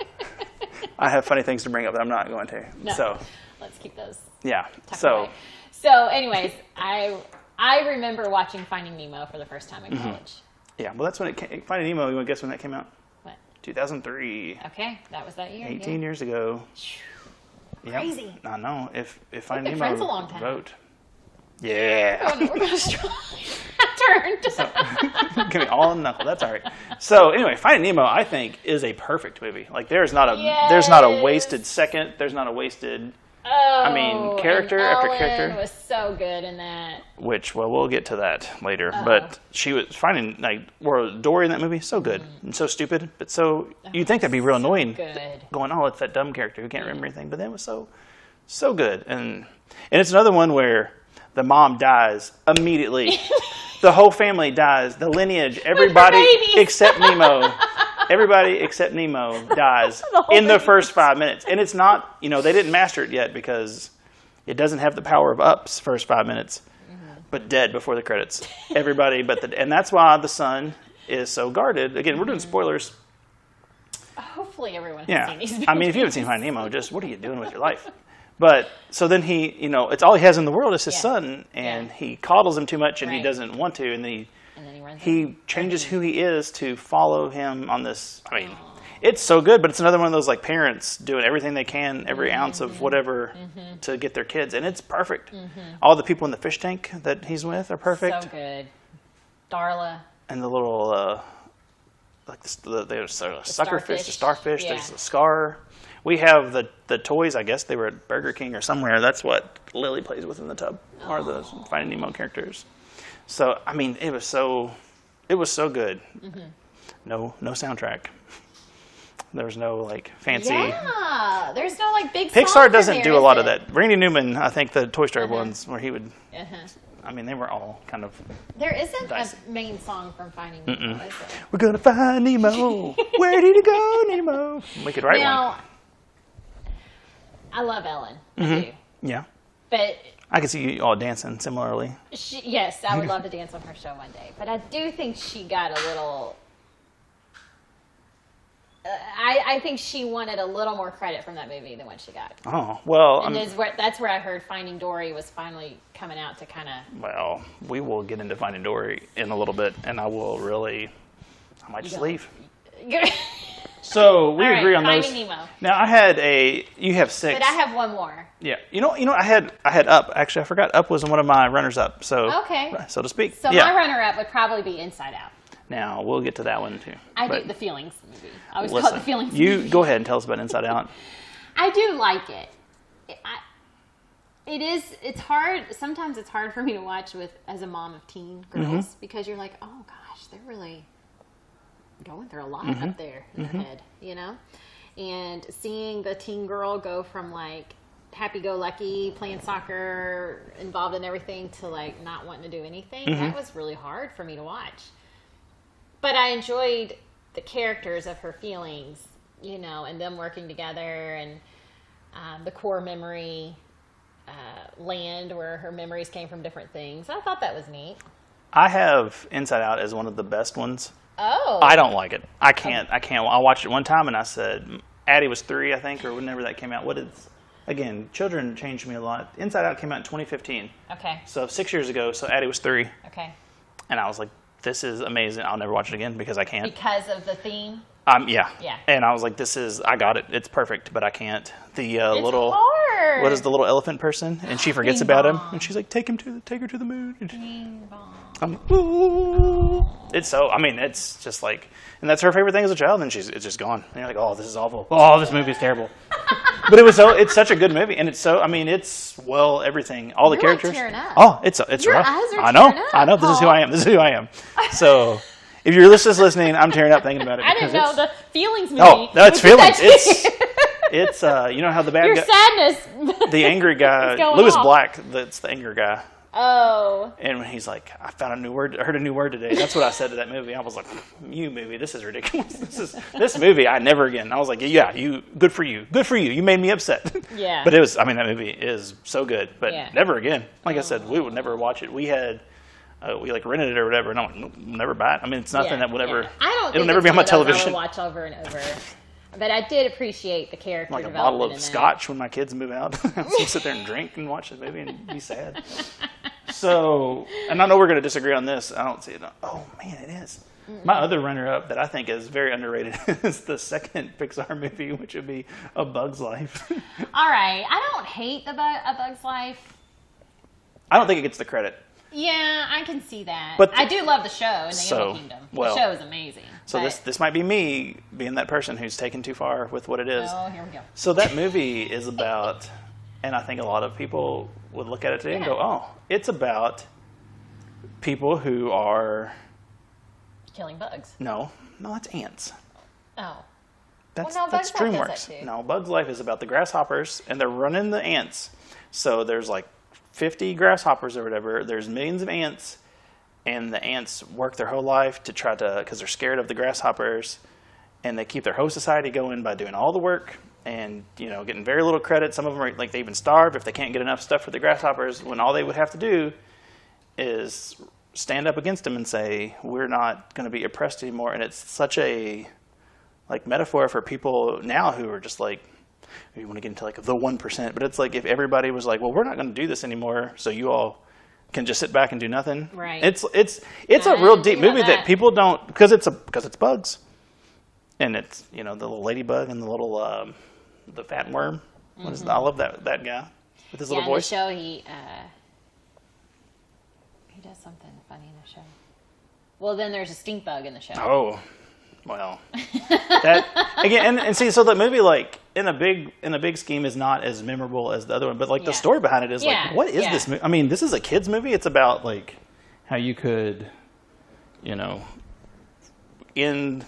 I have funny things to bring up, but I'm not going to. No. So let's keep those. Yeah. Away. So, anyways, I remember watching Finding Nemo for the first time in college. Yeah. Well, that's when it came. Finding Nemo. You want to guess when that came out? What? 2003. Okay, that was that year. 18 years ago. Crazy. Yep. I know. If Finding Nemo friends a long time. vote. Yeah. We're going to try. Turned. Give me all in the knuckle. That's all right. So anyway, Finding Nemo, I think, is a perfect movie. Like there's not a wasted second. There's not a wasted. Character after character was so good in that. Which, we'll get to that later. But she was finding Dory in that movie so good and so stupid, but you'd think that'd be real annoying. Good. Going, it's that dumb character who can't remember anything, but then it was so good, and it's another one where the mom dies immediately. The whole family dies. The lineage, everybody except Nemo. Everybody except Nemo dies in the first 5 minutes. And it's not, they didn't master it yet because it doesn't have the power of Up's first 5 minutes, but dead before the credits. Everybody and that's why the son is so guarded. Again, we're doing spoilers. Hopefully everyone has seen these movies. I mean, if you haven't seen Finding Nemo, just what are you doing with your life? But so then he, it's all he has in the world is his son, and he coddles him too much, and he doesn't want to, and then he changes who he is to follow him on this. I mean, it's so good, but it's another one of those parents doing everything they can, every ounce of whatever to get their kids, and it's perfect. All the people in the fish tank that he's with are perfect. So good. Darla. And the little, there's a suckerfish, the starfish, Yeah. there's a Scar. We have the toys, I guess they were at Burger King or somewhere. That's what Lily plays with in the tub, are the Finding Nemo characters. So, I mean, it was so good. No soundtrack. There's no like fancy. Yeah, there's no like big. Songs Pixar in doesn't there, do a is lot it? of that. Randy Newman, I think the Toy Story ones where he would. I mean, they were all kind of. There isn't dicey. a main song from Finding Nemo, is there? We're gonna find Nemo. Where did he go, Nemo? We could write Now, one. I love Ellen. I do. Yeah, But I could see you all dancing similarly. yes, I would love to dance on her show one day. But I do think she got a little. I think she wanted a little more credit from that movie than what she got. Oh well, And that's where I heard Finding Dory was finally coming out to kind of. well, we will get into Finding Dory in a little bit, and I might just leave. So we All right, agree on those. Finding Nemo. Now you have 6. But I have one more. Yeah, you know, I had Up. Actually, I forgot Up was one of my runners up. So Okay. so to speak. So yeah. my runner-up would probably be Inside Out. Now we'll get to that one too. I But do the feelings movie. I always listen, call it the feelings you movie. go ahead and tell us about Inside Out. I do like it. It's hard. Sometimes it's hard for me to watch as a mom of teen girls because you're like, oh gosh, they're really going through a lot up there in their head, you know? And seeing the teen girl go from like happy-go-lucky, playing soccer, involved in everything, to like not wanting to do anything, that was really hard for me to watch. But I enjoyed the characters of her feelings, you know, and them working together, and the core memory land where her memories came from different things. I thought that was neat. I have Inside Out as one of the best ones. Oh. I don't like it. I can't. I watched it one time and I said, Addie was 3, I think, or whenever that came out. Again, children changed me a lot. Inside Out came out in 2015. Okay. So 6 years ago, so Addie was 3. Okay. And I was like, this is amazing. I'll never watch it again because I can't. Because of the theme? Yeah. Yeah. And I was like, I got it. It's perfect, but I can't. The It's little, hard. what is the little elephant person? And she forgets Bing about him. bong. And she's like, take her to the moon. Bing bong. I'm like, ooh. It's just like, and that's her favorite thing as a child, and it's just gone. And you're like, oh, this is awful. Oh, this movie is terrible. But it's such a good movie, and it's everything, all the You're, like, characters. tearing up. Oh, it's Your rough. eyes are I know. tearing up. I know. This is who I am. This is who I am. So, if you're just listening, I'm tearing up thinking about it. I didn't know because the feelings movie. Oh, no, it's was feelings. that- It's you know how the bad Your guy, sadness. the angry guy, going Lewis off. Black, that's the angry guy. Oh. And when he's like, I found a new word. I heard a new word today. That's what I said to that movie. I was like, you movie, this is ridiculous. This movie, I never again. I was like, yeah, good for you. Good for you. You made me upset. Yeah. But that movie is so good. But Yeah. never again. Like I said, we would never watch it. We had, we like rented it or whatever. And I'm like, nope, never buy it. I mean, it's nothing that would ever. I don't. It'll think never it's be on one my of those I television. would watch over and over. But I did appreciate the character Like a development bottle of in that. scotch when my kids move out. I'll sit there and drink and watch the movie and be sad. So, and I know we're going to disagree on this. I don't see it. Oh, man, it is. My other runner-up that I think is very underrated is the second Pixar movie, which would be A Bug's Life. All right. I don't hate A Bug's Life. I don't think it gets the credit. Yeah, I can see that. But I do love the show and the Animal Kingdom. well, the show is amazing. So but- this might be me being that person who's taken too far with what it is. Oh, here we go. So that movie is about, and I think a lot of people would look at it today and go, oh, it's about people who are... Killing bugs. No, it's ants. Oh. That's Well, no, that's Bug's Life does DreamWorks. that too. No, Bug's Life is about the grasshoppers, and they're running the ants. So there's like 50 grasshoppers or whatever. There's millions of ants, and the ants work their whole life to try to, because they're scared of the grasshoppers, and they keep their whole society going by doing all the work and, you know, getting very little credit. Some of them are like they even starve if they can't get enough stuff for the grasshoppers, when all they would have to do is stand up against them and say, we're not going to be oppressed anymore. And it's such a like metaphor for people now who are just like, you want to get into like the 1%, but it's like if everybody was like, well, we're not going to do this anymore, so you all can just sit back and do nothing. Right. It's a real deep think about movie that people don't, because it's bugs, and it's, you know, the little ladybug and the little the fat worm. What is that? I love that guy with his little voice. In the show he does something funny in the show. Well, then there's a stink bug in the show. Oh, well, that again, and see, so that movie, like in a big scheme, is not as memorable as the other one, but like the story behind it is like, what is this movie? I mean, this is a kids movie. It's about like how you could, you know, end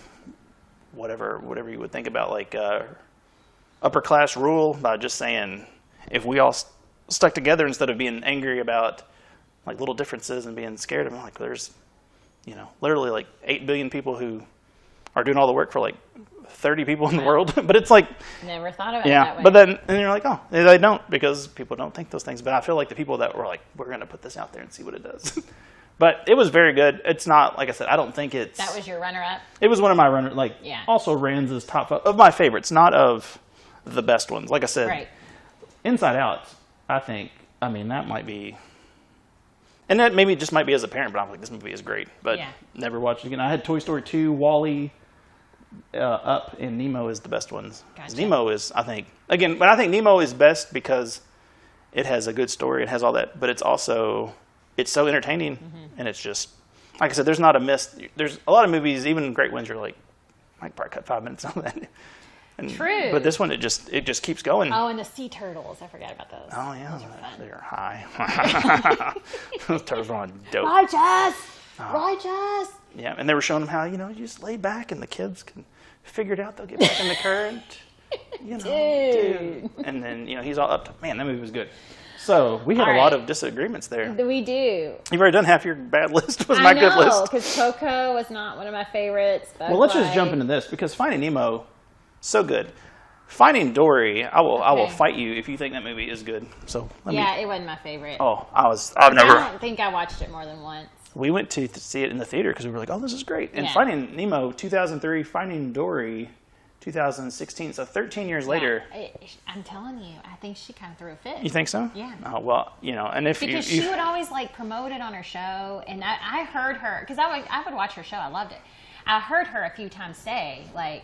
whatever you would think about, like upper class rule, by just saying if we all stuck together instead of being angry about like little differences and being scared of them. Like there's, literally like 8 billion people who are doing all the work for like 30 people in the world. But it's like, never thought of it that way. But then and you're like, oh, they don't, because people don't think those things. But I feel like the people that were like, we're going to put this out there and see what it does. But it was very good. It's not, like I said, I don't think it's... That was your runner-up? It was one of my also Ranz's top 5 of my favorites, not of the best ones. Like I said, right. Inside Out, I think, that might be... And that maybe just might be as a parent, but I'm like, this movie is great. But never watched it again. I had Toy Story 2, Wally, Up, and Nemo is the best ones. Gotcha. Nemo is, I think... Again, but I think Nemo is best because it has a good story. It has all that. But it's also... It's so entertaining, and it's just, like I said, there's not a miss. There's a lot of movies, even great ones, you're like, I could probably cut 5 minutes on that. And, True. But this one, it just keeps going. Oh, and the sea turtles. I forgot about those. Oh, yeah. They're high. Those turtles are on dope. Righteous. Yeah, and they were showing them how, you just lay back and the kids can figure it out. They'll get back in the current. Dude. And then, he's all up to, man, that movie was good. So we had a lot of disagreements there. We do. You've already done half your bad list. Was my good list. Because Coco was not one of my favorites. Well, let's just jump into this because Finding Nemo, so good. Finding Dory, I will fight you if you think that movie is good. So it wasn't my favorite. Oh, I don't think I watched it more than once. We went to see it in the theater because we were like, oh, this is great. And Finding Nemo, 2003, Finding Dory, 2016. So 13 years later. I'm telling you, I think she kind of threw a fit. You think so? Yeah. Oh, well, and if because she would always like promote it on her show, and I heard her because I would watch her show. I loved it. I heard her a few times say like,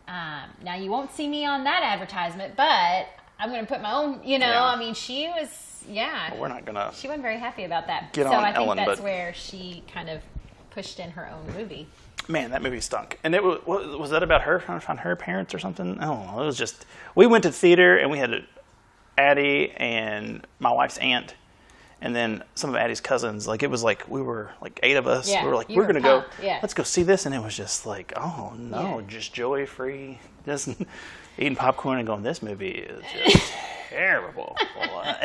now you won't see me on that advertisement, but I'm going to put my own. She was Well, we're not gonna. She wasn't very happy about that. I think Ellen, that's where she kind of pushed in her own movie. Man, that movie stunk. And it was that about her trying to find her parents or something? I don't know. It was just, we went to theater and we had Addie and my wife's aunt and then some of Addie's cousins. Like, it was like, we were like 8 of us. We were like, we're going to go, let's go see this. And it was just like, oh no, just joy-free, just eating popcorn and going, this movie is just terrible.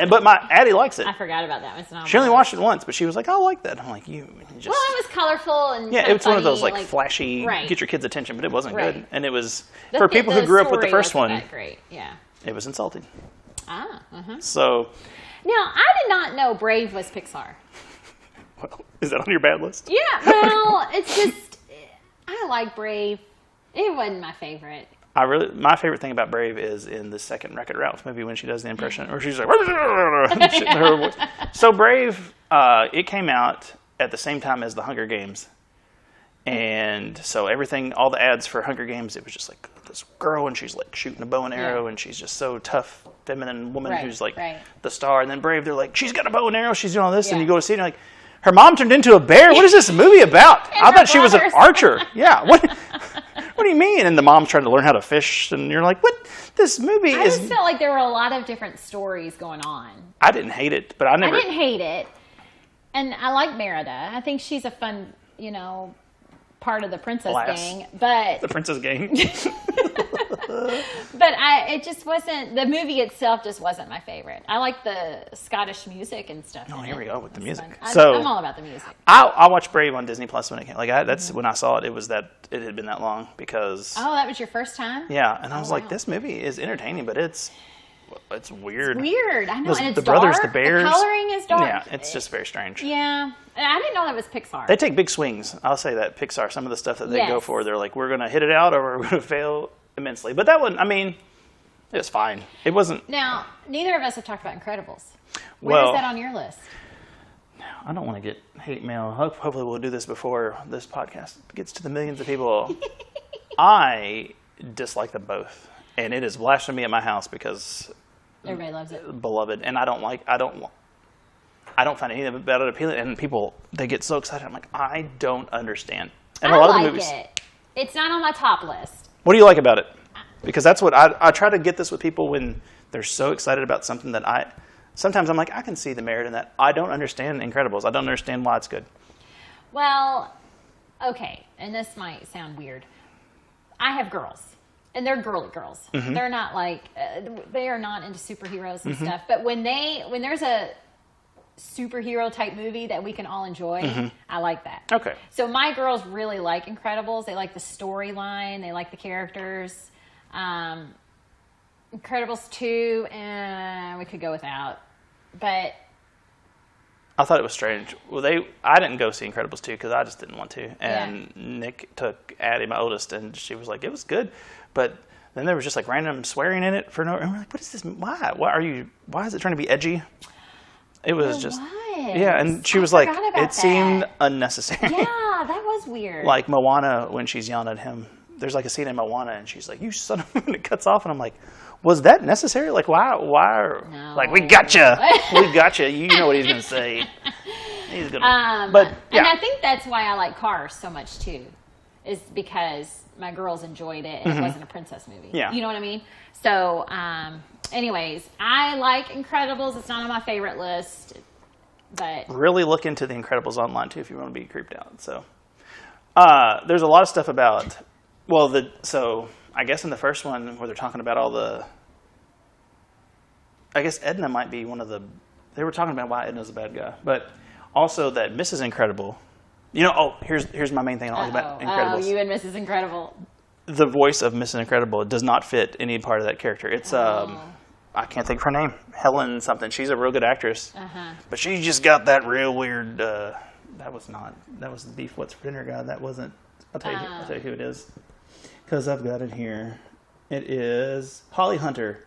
But Addie likes it. I forgot about that one. She only watched it once, but she was like, I like that. I'm like, well, it was colorful and it was funny, one of those like flashy, right. Get your kids' attention, but it wasn't good. And it was, for people who grew up with the first one, that great. Yeah. It was insulting. Uh-huh. So. Now, I did not know Brave was Pixar. Well, is that on your bad list? Yeah, well, it's just, I like Brave. It wasn't my favorite. My favorite thing about Brave is in the second Wreck-It Ralph movie when she does the impression, or she's like, so Brave, it came out at the same time as the Hunger Games. And so all the ads for Hunger Games, it was just like this girl and she's like shooting a bow and arrow and she's just so tough, feminine woman who's like the star. And then Brave, they're like, she's got a bow and arrow, she's doing all this. And you go to see it and you're like, her mom turned into a bear? What is this movie about? I thought she was an archer. Yeah. What do you mean? And the mom's trying to learn how to fish. And you're like, what? This movie I just felt like there were a lot of different stories going on. I didn't hate it, but I didn't hate it. And I like Merida. I think she's a fun, part of the princess gang. But the princess gang. But it just wasn't, the movie itself just wasn't my favorite. I like the Scottish music and stuff. Oh, here we go with the music. I'm all about the music. I watched Brave on Disney Plus when it came. That's when I saw it. It was it had been that long because. Oh, that was your first time? Yeah, and I was like, this movie is entertaining, but it's weird. It's weird. I know, and it's the dark. brothers, the bears. The coloring is dark. Yeah, it's just very strange. Yeah, I didn't know that was Pixar. They take big swings. I'll say that Pixar. Some of the stuff that they go for, they're like, we're going to hit it out or we're going to fail immensely. But that one, it was fine. It wasn't. Now, neither of us have talked about Incredibles. Where is that on your list? I don't want to get hate mail. Hopefully we'll do this before this podcast gets to the millions of people. I dislike them both. And it is blasphemy at my house because everybody loves it. Beloved. And I don't find any of it about it appealing. And people, they get so excited. I'm like, I don't understand. And I a lot of like the movies. It. It's not on my top list. What do you like about it? Because that's what I try to get this with people when they're so excited about something that sometimes I'm like, I can see the merit in that. I don't understand Incredibles. I don't understand why it's good. Well, okay. And this might sound weird. I have girls. And they're girly girls. Mm-hmm. They're not like, they are not into superheroes and stuff. But when there's a superhero type movie that we can all enjoy, I like that. Okay. So my girls really like Incredibles. They like the storyline. They like the characters. Incredibles 2, we could go without. But I thought it was strange. Well, I didn't go see Incredibles 2 because I just didn't want to. And Nick took Addie, my oldest, and she was like, it was good. But then there was just like random swearing in it for no. And we're like, what is this? Why? Why is it trying to be edgy? It was just. Yeah, and she was like, it seemed unnecessary. Yeah, that was weird. Like Moana when she's yelling at him. There's like a scene in Moana and she's like, you son of a, and it cuts off and I'm like, was that necessary? Like why No. like we gotcha. We gotcha. You know what he's gonna say. He's gonna but yeah. And I think that's why I like Cars so much too. Is because my girls enjoyed it and it wasn't a princess movie. Yeah. You know what I mean? So anyways, I like Incredibles. It's not on my favorite list. But really look into the Incredibles online too if you want to be creeped out. So there's a lot of stuff about so I guess in the first one where they're talking about all the I guess Edna might be one of the they were talking about why Edna's a bad guy. But also that Mrs. Incredible here's my main thing I like about Incredibles. Oh, you and Mrs. Incredible. The voice of Mrs. Incredible does not fit any part of that character. It's I can't think of her name. Helen something. She's a real good actress. But she just got that real weird that was the Beef What's for Dinner guy. That wasn't I'll tell you who it is. Because I've got it here. It is Holly Hunter.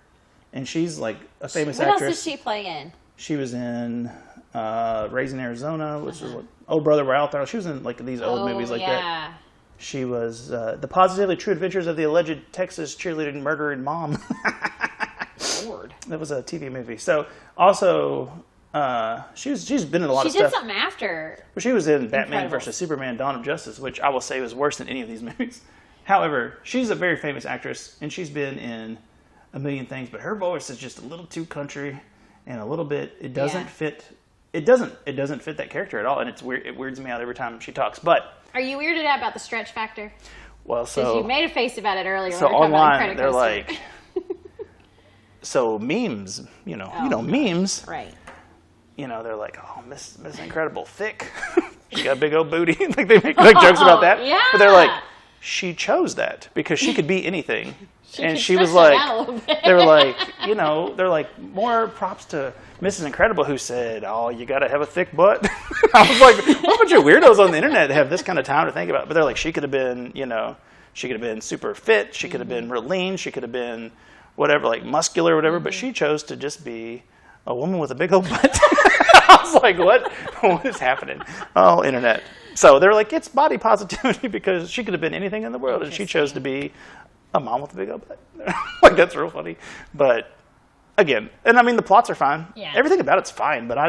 And she's like a famous actress. What else did she play in? She was in Raising Arizona, which is like Oh Brother We're Out There. She was in like these old movies like that. She was The Positively True Adventures of the Alleged Texas Cheerleading Murdering Mom. Lord. That was a TV movie. So also she's been in a lot of stuff. She did something after. She was in Batman vs. Superman Dawn of Justice, which I will say was worse than any of these movies. However, she's a very famous actress, and she's been in a million things, but her voice is just a little too country and a little bit it doesn't fit that character at all, and it's weird. It weirds me out every time she talks. But are you weirded out about the stretch factor? Well, so you made a face about it earlier. So online they're like so memes, memes. Right. They're like, oh, Miss Incredible, thick. She got a big old booty. Like they make like jokes about that. Yeah. But they're like, she chose that because she could be anything. And she was like, they were like, they're like, more props to Mrs. Incredible who said, oh, you got to have a thick butt. I was like, what bunch of weirdos on the internet have this kind of time to think about? But they're like, she could have been, she could have been super fit. She could have been real lean. She could have been whatever, like muscular or whatever. But she chose to just be a woman with a big old butt. I was like, what is happening? Oh, internet. So they're like, it's body positivity because she could have been anything in the world, and she chose to be a mom with a big old butt. Like, that's real funny. But, again, and I mean, the plots are fine. Yeah. Everything about it's fine, but I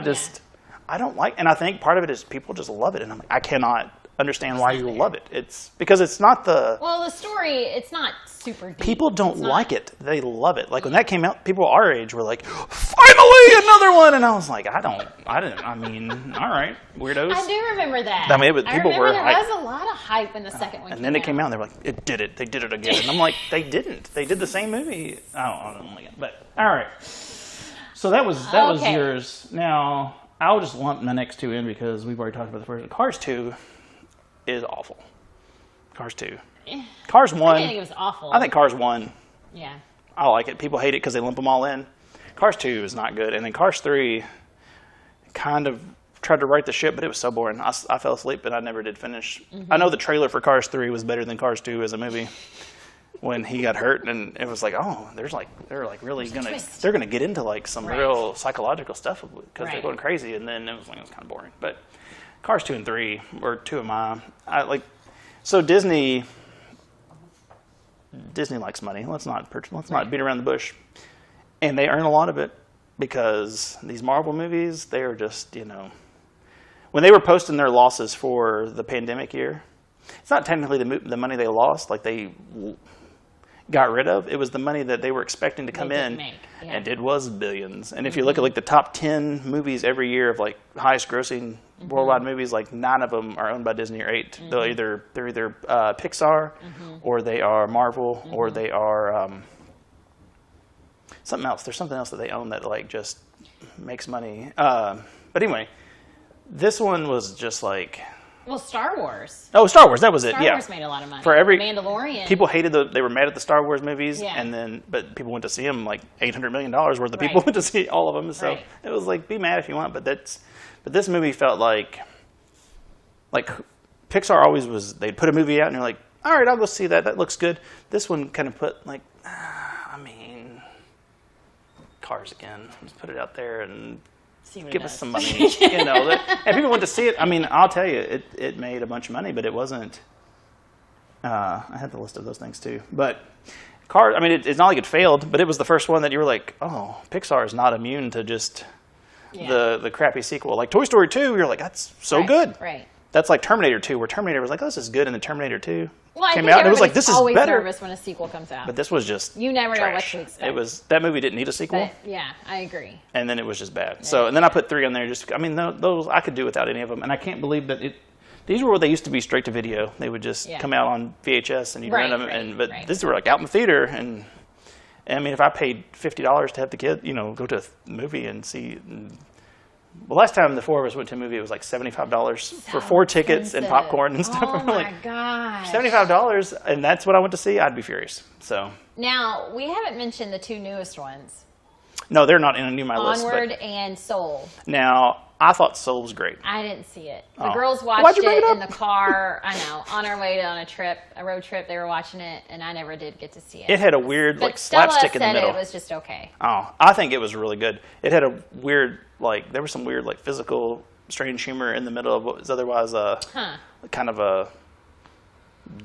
don't like, and I think part of it is people just love it, and I'm like, I cannot understand why you love it. It's because it's not the... Well, the story, it's not super deep. People don't like it. They love it. Like, when that came out, people our age were like, finally, another one! And I was like, I mean, all right, weirdos. I do remember that. I mean, people were there hyped. was a lot of hype when the second one And then it came out, and they were like, it did it. They did it again. And I'm like, they didn't. They did the same movie. I don't like it. But, all right. So that was yours. Now, I'll just lump my next two in because we've already talked about the first one. Cars 2 is awful. Cars 2. Cars 1. I didn't think it was awful. I think Cars 1. Yeah. I like it. People hate it because they lump them all in. Cars 2 is not good. And then Cars 3 kind of tried to right the ship, but it was so boring. I fell asleep and I never did finish. I know the trailer for Cars 3 was better than Cars 2 as a movie when he got hurt, and it was like, oh, they're really gonna get into like some real psychological stuff because they're going crazy, and then it was kind of boring. But Cars 2 and 3 were two of my So Disney likes money. Let's not beat around the bush, and they earn a lot of it because these Marvel movies, they are just when they were posting their losses for the pandemic year, it's not technically the money they lost. Like got rid of. It was the money that they were expecting to come in, and it was billions. And if you look at like the top 10 movies every year of like highest grossing worldwide movies, like 9 of them are owned by Disney, or 8. They're either Pixar, or they are Marvel, or they are something else. There's something else that they own that like just makes money. But anyway, this one was just like. Well, Star Wars. Oh, Star Wars. That was it. Star Wars made a lot of money. For every Mandalorian. People hated they were mad at the Star Wars movies, but people went to see them. Like $800 million worth of people went to see all of them. So it was like, be mad if you want, but this movie felt like Pixar always was. They'd put a movie out and you're like, all right, I'll go see that. That looks good. This one kind of put like, Cars again. Just put it out there and. Give us some money, and people went to see it. I mean, I'll tell you, it made a bunch of money, but it wasn't. I had the list of those things too, but Cars. I mean, it's not like it failed, but it was the first one that you were like, oh, Pixar is not immune to just the crappy sequel. Like Toy Story 2, you're like, that's so good. Right. That's like Terminator 2, where Terminator was like, oh, this is good, and then Terminator 2 came out, and it was like, this is always better. Nervous when a sequel comes out, but this was just you never trash. know what to expect. That movie didn't need a sequel. But, yeah, I agree. And then it was just bad. So, and then I put 3 on there. Those I could do without any of them, and I can't believe that these were what they used to be straight to video. They would just come out on VHS and you'd rent them, but these were like out in the theater. And I mean, if I paid $50 to have the kid, go to a movie and see. Well, last time the 4 of us went to a movie, it was like $75 for 4 tickets and popcorn and stuff. Oh my gosh! $75, and that's what I went to see. I'd be furious. So now we haven't mentioned the 2 newest ones. No, they're not in any of my list. Onward and Soul. Now, I thought Soul was great. I didn't see it. The girls watched it in the car. I know, on our way on a road trip. They were watching it, and I never did get to see it. It had a weird slapstick in the middle. It was just okay. Oh, I think it was really good. It had a weird there was some weird physical strange humor in the middle of what was otherwise kind of a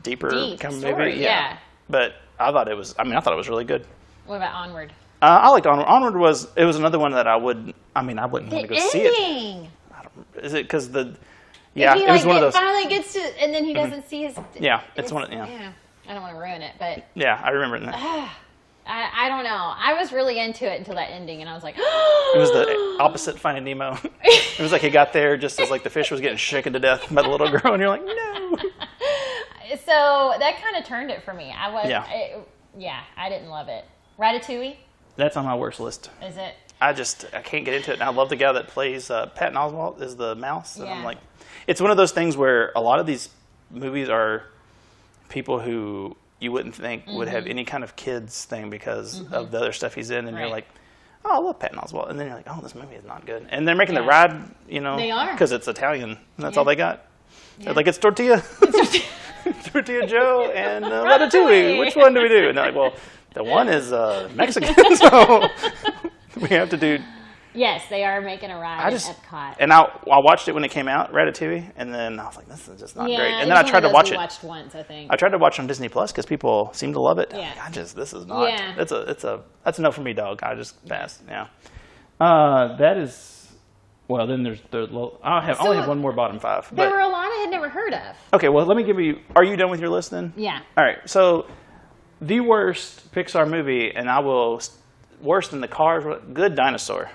deeper kind of story, movie. Yeah. But I thought it was really good. What about Onward? I liked Onward. Onward was another one that I wouldn't want to go see it. Is it because it was one of those. Finally gets to, and then he doesn't see his. Yeah, it's one of Yeah, I don't want to ruin it, but. Yeah, I remember it. I don't know. I was really into it until that ending, and I was like. It was the opposite Finding Nemo. It was like he got there just as the fish was getting shaken to death by the little girl, and you're like, no. So that kind of turned it for me. I didn't love it. Ratatouille. That's on my worst list. Is it? I can't get into it. And I love the guy that plays Patton Oswalt is the mouse. And I'm like, it's one of those things where a lot of these movies are people who you wouldn't think would have any kind of kids thing because of the other stuff he's in. And you're like, oh, I love Patton Oswalt. And then you're like, oh, this movie is not good. And they're making the ride, They are. Because it's Italian. And that's all they got. Yeah. They're like, it's tortilla. Tortilla Joe and Ratatouille. Which one do we do? And they're like, well, the one is Mexican, so we have to do. Yes, they are making a ride at Epcot. And I watched it when it came out, Ratatouille, and then I was like, this is just not great. And then I tried to watch it. Watched once, I think. I tried to watch it on Disney Plus because people seem to love it. Yeah. Like, this is not. Yeah. That's a no for me, dog. I just passed. Yeah. That is. Well, then there's I only have one more bottom 5. There were a lot I had never heard of. Okay, well, let me give you. Are you done with your list then? Yeah. All right. So, the worst Pixar movie, and worse than the Cars. Good Dinosaur.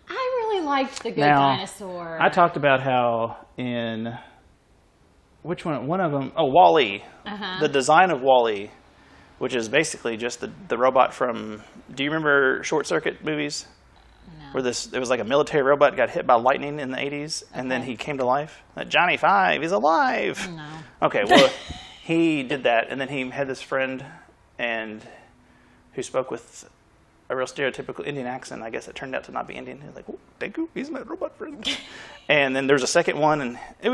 I really liked the Good Dinosaur. I talked about how in which one? One of them. Oh, Wally. The design of Wally, which is basically just the robot from. Do you remember Short Circuit movies? Where it was like a military robot got hit by lightning in the 80s, and then he came to life. Johnny Five, he's alive. No. Okay, well, he did that, and then he had this friend, who spoke with a real stereotypical Indian accent. I guess it turned out to not be Indian. He was like, "Oh, thank you, he's my robot friend." And then there's a second one, and they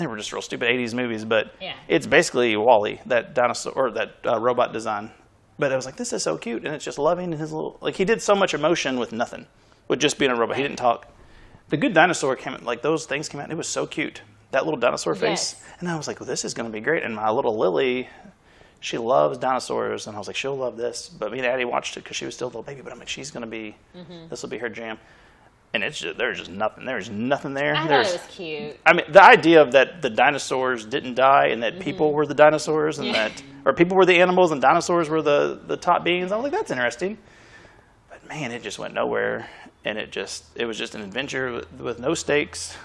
were just real stupid 80s movies, but it's basically Wally, that dinosaur or that robot design. But I was like, this is so cute, and it's just loving, and his little he did so much emotion with nothing. With just being a robot. He didn't talk. The Good Dinosaur came out, those things came out, and it was so cute. That little dinosaur face. And I was like, well, this is going to be great. And my little Lily, she loves dinosaurs. And I was like, she'll love this. But me and Addie watched it because she was still a little baby. But I'm like, she's going to be, this will be her jam. and there's just nothing. There's nothing there. I thought it was cute. I mean, the idea of that the dinosaurs didn't die and that people were the dinosaurs and or people were the animals and dinosaurs were the top beings. I was like, that's interesting. But man, it just went nowhere, and it was just an adventure with no stakes.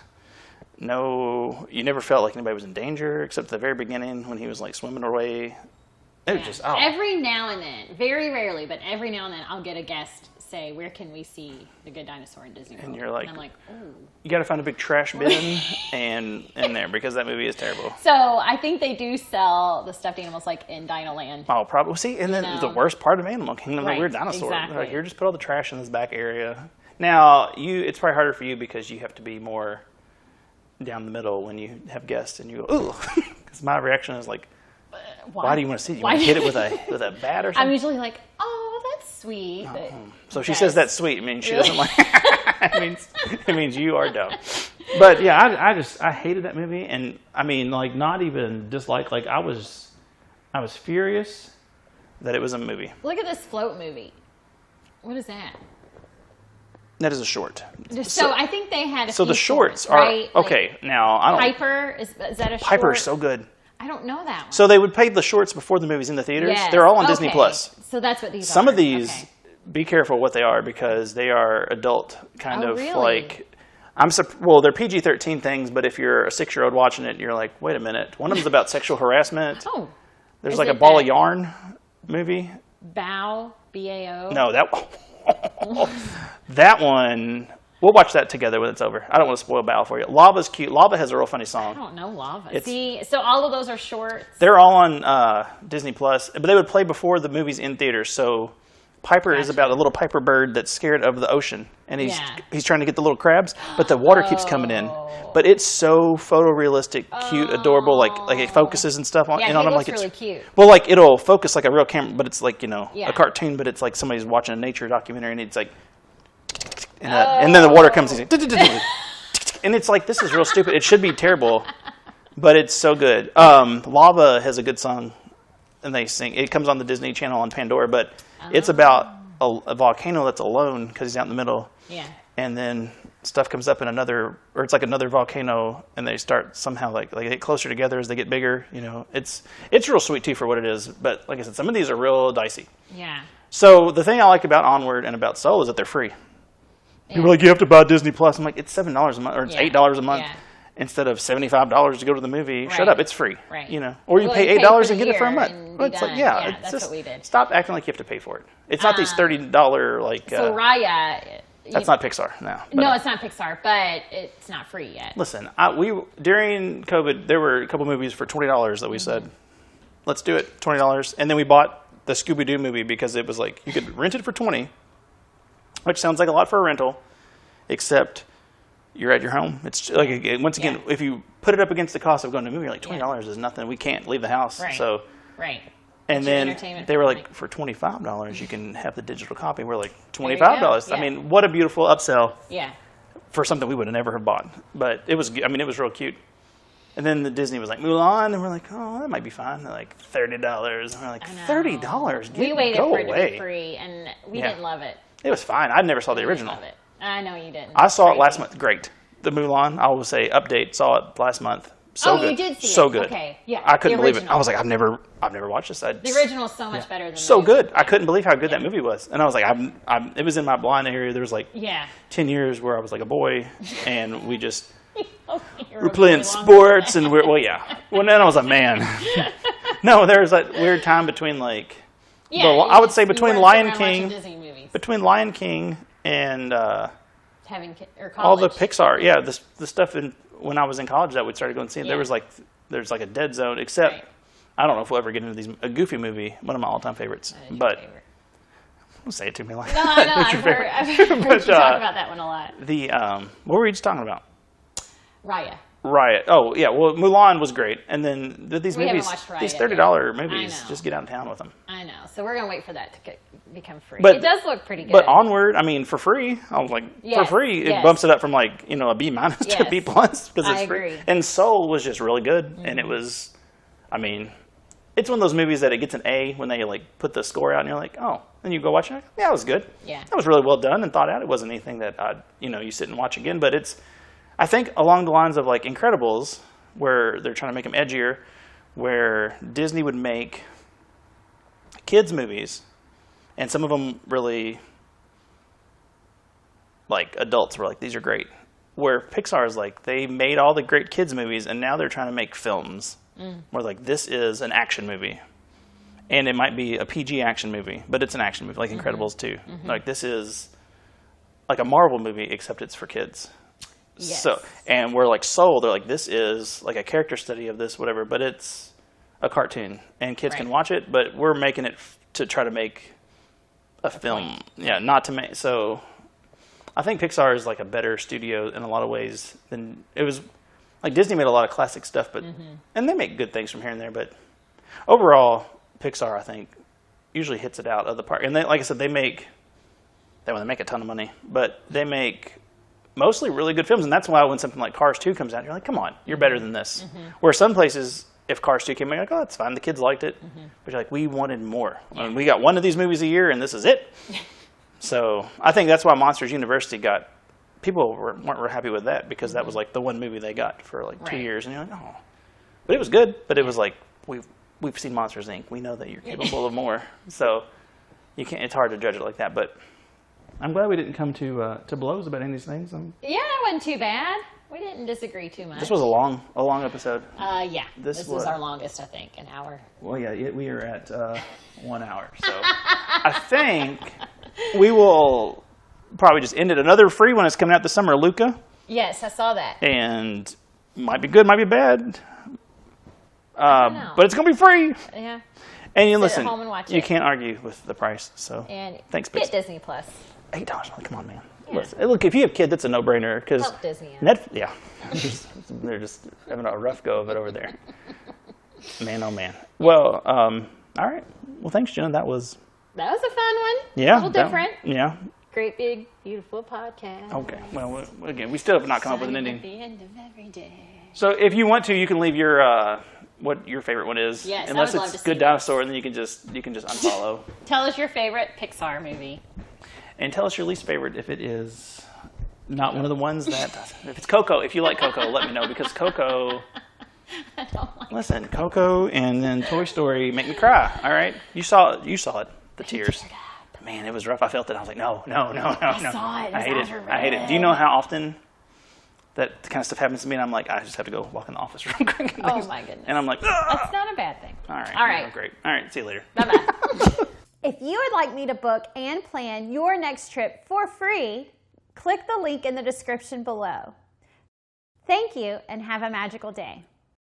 No, you never felt like anybody was in danger except at the very beginning when he was like swimming away. It was just every now and then, very rarely, but every now and then, I'll get a guest say, "Where can we see The Good Dinosaur in Disney World?" And you're like, I'm like, "Oh, you got to find a big trash bin and in there because that movie is terrible." So I think they do sell the stuffed animals like in Dino Land. Oh, probably. See, and then the worst part of Animal Kingdom, the weird dinosaur. Exactly. Like, here, just put all the trash in this back area. Now, it's probably harder for you because you have to be more down the middle when you have guests and you go, ooh, because my reaction is like, why do you want to see it? You want to hit it with a bat or something? I'm usually like, oh, that's sweet. But so she says that's sweet. I mean, she doesn't like it means you are dumb. But yeah, I hated that movie, and I mean, like, not even dislike. Like, I was furious that it was a movie. Look at this float movie. What is that? That is a short. So I think they had a so few the shorts are right? okay. Like, now I don't. Piper is that a short? Piper is so good. I don't know that one. So they would play the shorts before the movies in the theaters. Yes. They're all on Disney Plus. So that's what these are. Some of these, be careful what they are because they are adult kind of really? like. They're PG-13 things, but if you're a 6-year-old watching it, you're like, wait a minute. One of them's about sexual harassment. Oh. There's like a ball of yarn movie. Bao, B-A-O? No, that one. We'll watch that together when it's over. I don't want to spoil Bao for you. Lava's cute. Lava has a real funny song. I don't know Lava. See, so all of those are shorts? They're all on Disney Plus, but they would play before the movies in theaters. So Piper is about a little Piper bird that's scared of the ocean, and he's trying to get the little crabs, but the water keeps coming in. But it's so photorealistic, cute, adorable. Like it focuses and stuff on him. Like it's really cute. Well, like it'll focus like a real camera, but it's like a cartoon, but it's like somebody's watching a nature documentary, and it's like. And then the water comes and it's like, this is real stupid. It should be terrible, but it's so good. Lava has a good song, and they sing. It comes on the Disney Channel on Pandora, but it's about a volcano that's alone because he's out in the middle. Yeah. And then stuff comes up in it's like another volcano, and they start somehow like they get closer together as they get bigger. It's real sweet too for what it is. But like I said, some of these are real dicey. Yeah. So the thing I like about Onward and about Soul is that they're free. People are like, you have to buy Disney Plus. I'm like, it's $7 a month, or it's $8 a month instead of $75 to go to the movie. Right. Shut up, it's free. Right. Or you pay $8 and get it for a month. It's like, that's just, what we did. Stop acting like you have to pay for it. It's not these $30 like. So Raya. That's not Pixar. No, it's not Pixar, but it's not free yet. Listen, during COVID, there were a couple movies for $20 that we said, let's do it, $20, and then we bought the Scooby-Doo movie because it was like you could rent it for $20. Which sounds like a lot for a rental, except you're at your home. It's like, once again, if you put it up against the cost of going to a movie, you're like, $20 is nothing. We can't leave the house. Right. So, and then they were like, for $25, you can have the digital copy. We're like, $25. Yeah. I mean, what a beautiful upsell. Yeah. For something we would have never have bought. But it was real cute. And then the Disney was like, Mulan, and we're like, oh, that might be fine. They're like, $30. And we're like, $30? We waited for it to be free, and we didn't love it. It was fine. I never saw the original. Love it. I know you didn't. I saw it last month. Great. The Mulan, I will say, update. Saw it last month. So good. You did see it. So good. Okay. Yeah. I couldn't believe it. I was like, I've never watched this. The original is so much better than so good. I couldn't believe how good that movie was. And I was like, it was in my blind area. There was like 10 years where I was like a boy, and we just we're playing sports, and well, then I was a man. No, there was that weird time between like. Yeah, I would say between Lion King and all the Pixar, the stuff when I was in college that we started going to see it, there's like a dead zone. Except I don't know if we'll ever get into a Goofy movie, one of my all-time favorites. But don't say it to me like that. No, I know. I've heard you talk about that one a lot. What were you just talking about? Raya. Oh, yeah. Well, Mulan was great. And then these movies, these $30 yet. movies, just get out of town with them. I know. So we're going to wait for that to become free. But, it does look pretty good. But Onward, for free, I was like, for free, it bumps it up from like, a B- to a B+ because it's free. And Soul was just really good. And it was, it's one of those movies that it gets an A when they like put the score out and you're like, oh. And you go watch it, like, yeah, it was good. Yeah. That was really well done and thought out. It wasn't anything that, you sit and watch again. But it's, I think, along the lines of like Incredibles, where they're trying to make them edgier, where Disney would make kids movies, and some of them really, like, adults were like, these are great. Where Pixar is like, they made all the great kids movies, and now they're trying to make films where, like, this is an action movie. And it might be a PG action movie, but it's an action movie, like Incredibles 2. Like, this is like a Marvel movie, except it's for kids. Yes. So, and we're like sold. They're like, this is like a character study of this, whatever, but it's a cartoon, and kids can watch it, but we're making it to try to make a film. Yeah, not to make, so I think Pixar is like a better studio in a lot of ways than it was. Like, Disney made a lot of classic stuff, but and they make good things from here and there, but overall, Pixar, I think, usually hits it out of the park. And they, like I said, they make a ton of money, but they make mostly really good films, and that's why when something like Cars 2 comes out, you're like, come on, you're better than this. Where some places, if Cars 2 came out, you're like, oh, that's fine, the kids liked it, but you're like, we wanted more. I mean, we got one of these movies a year, and this is it. So I think that's why Monsters University got, people weren't happy with that, because that was like the one movie they got for like 2 years, and you're like, oh. But it was good, but it was like, we've seen Monsters, Inc. We know that you're capable of more. So you can't, it's hard to judge it like that, but I'm glad we didn't come to blows about any of these things. Yeah, that wasn't too bad. We didn't disagree too much. This was a long episode. Yeah. This was our longest, I think, an hour. Well, yeah, we are at 1 hour. So I think we will probably just end it. Another free one is coming out this summer, Luca. Yes, I saw that. And might be good, might be bad. But it's going to be free. Yeah. And you Sit listen, at home and watch you it. can't argue with the price. So And thanks, get Pixar. Disney Plus. $8 a month, come on, man. Yeah. Listen, look, if you have kids, that's a no-brainer, because Help Disney out. they're just having a rough go of it over there. Man, oh man. Well, all right. Well, thanks, Jenna. That was a fun one. Yeah, A little different. Yeah. Great big beautiful podcast. Okay. Well, again, we still have not come up with an ending. At the end of every day. So if you want to, you can leave your what your favorite one is. Yes, unless I would love it's to see Good Dinosaur, and then you can just unfollow. Tell us your favorite Pixar movie. And tell us your least favorite if it is not one of the ones that. If it's Coco, if you like Coco, let me know, because Coco. I don't like Listen, Coco and then Toy Story make me cry. All right, you saw it, the tears. Man, it was rough. I felt it. I was like, no. I saw it. I hate it. Do you know how often that kind of stuff happens to me? And I'm like, I just have to go walk in the office real quick. Oh my goodness. And I'm like, That's not a bad thing. all right, All right. well, great. All right, see you later. Bye-bye. If you would like me to book and plan your next trip for free, click the link in the description below. Thank you and have a magical day.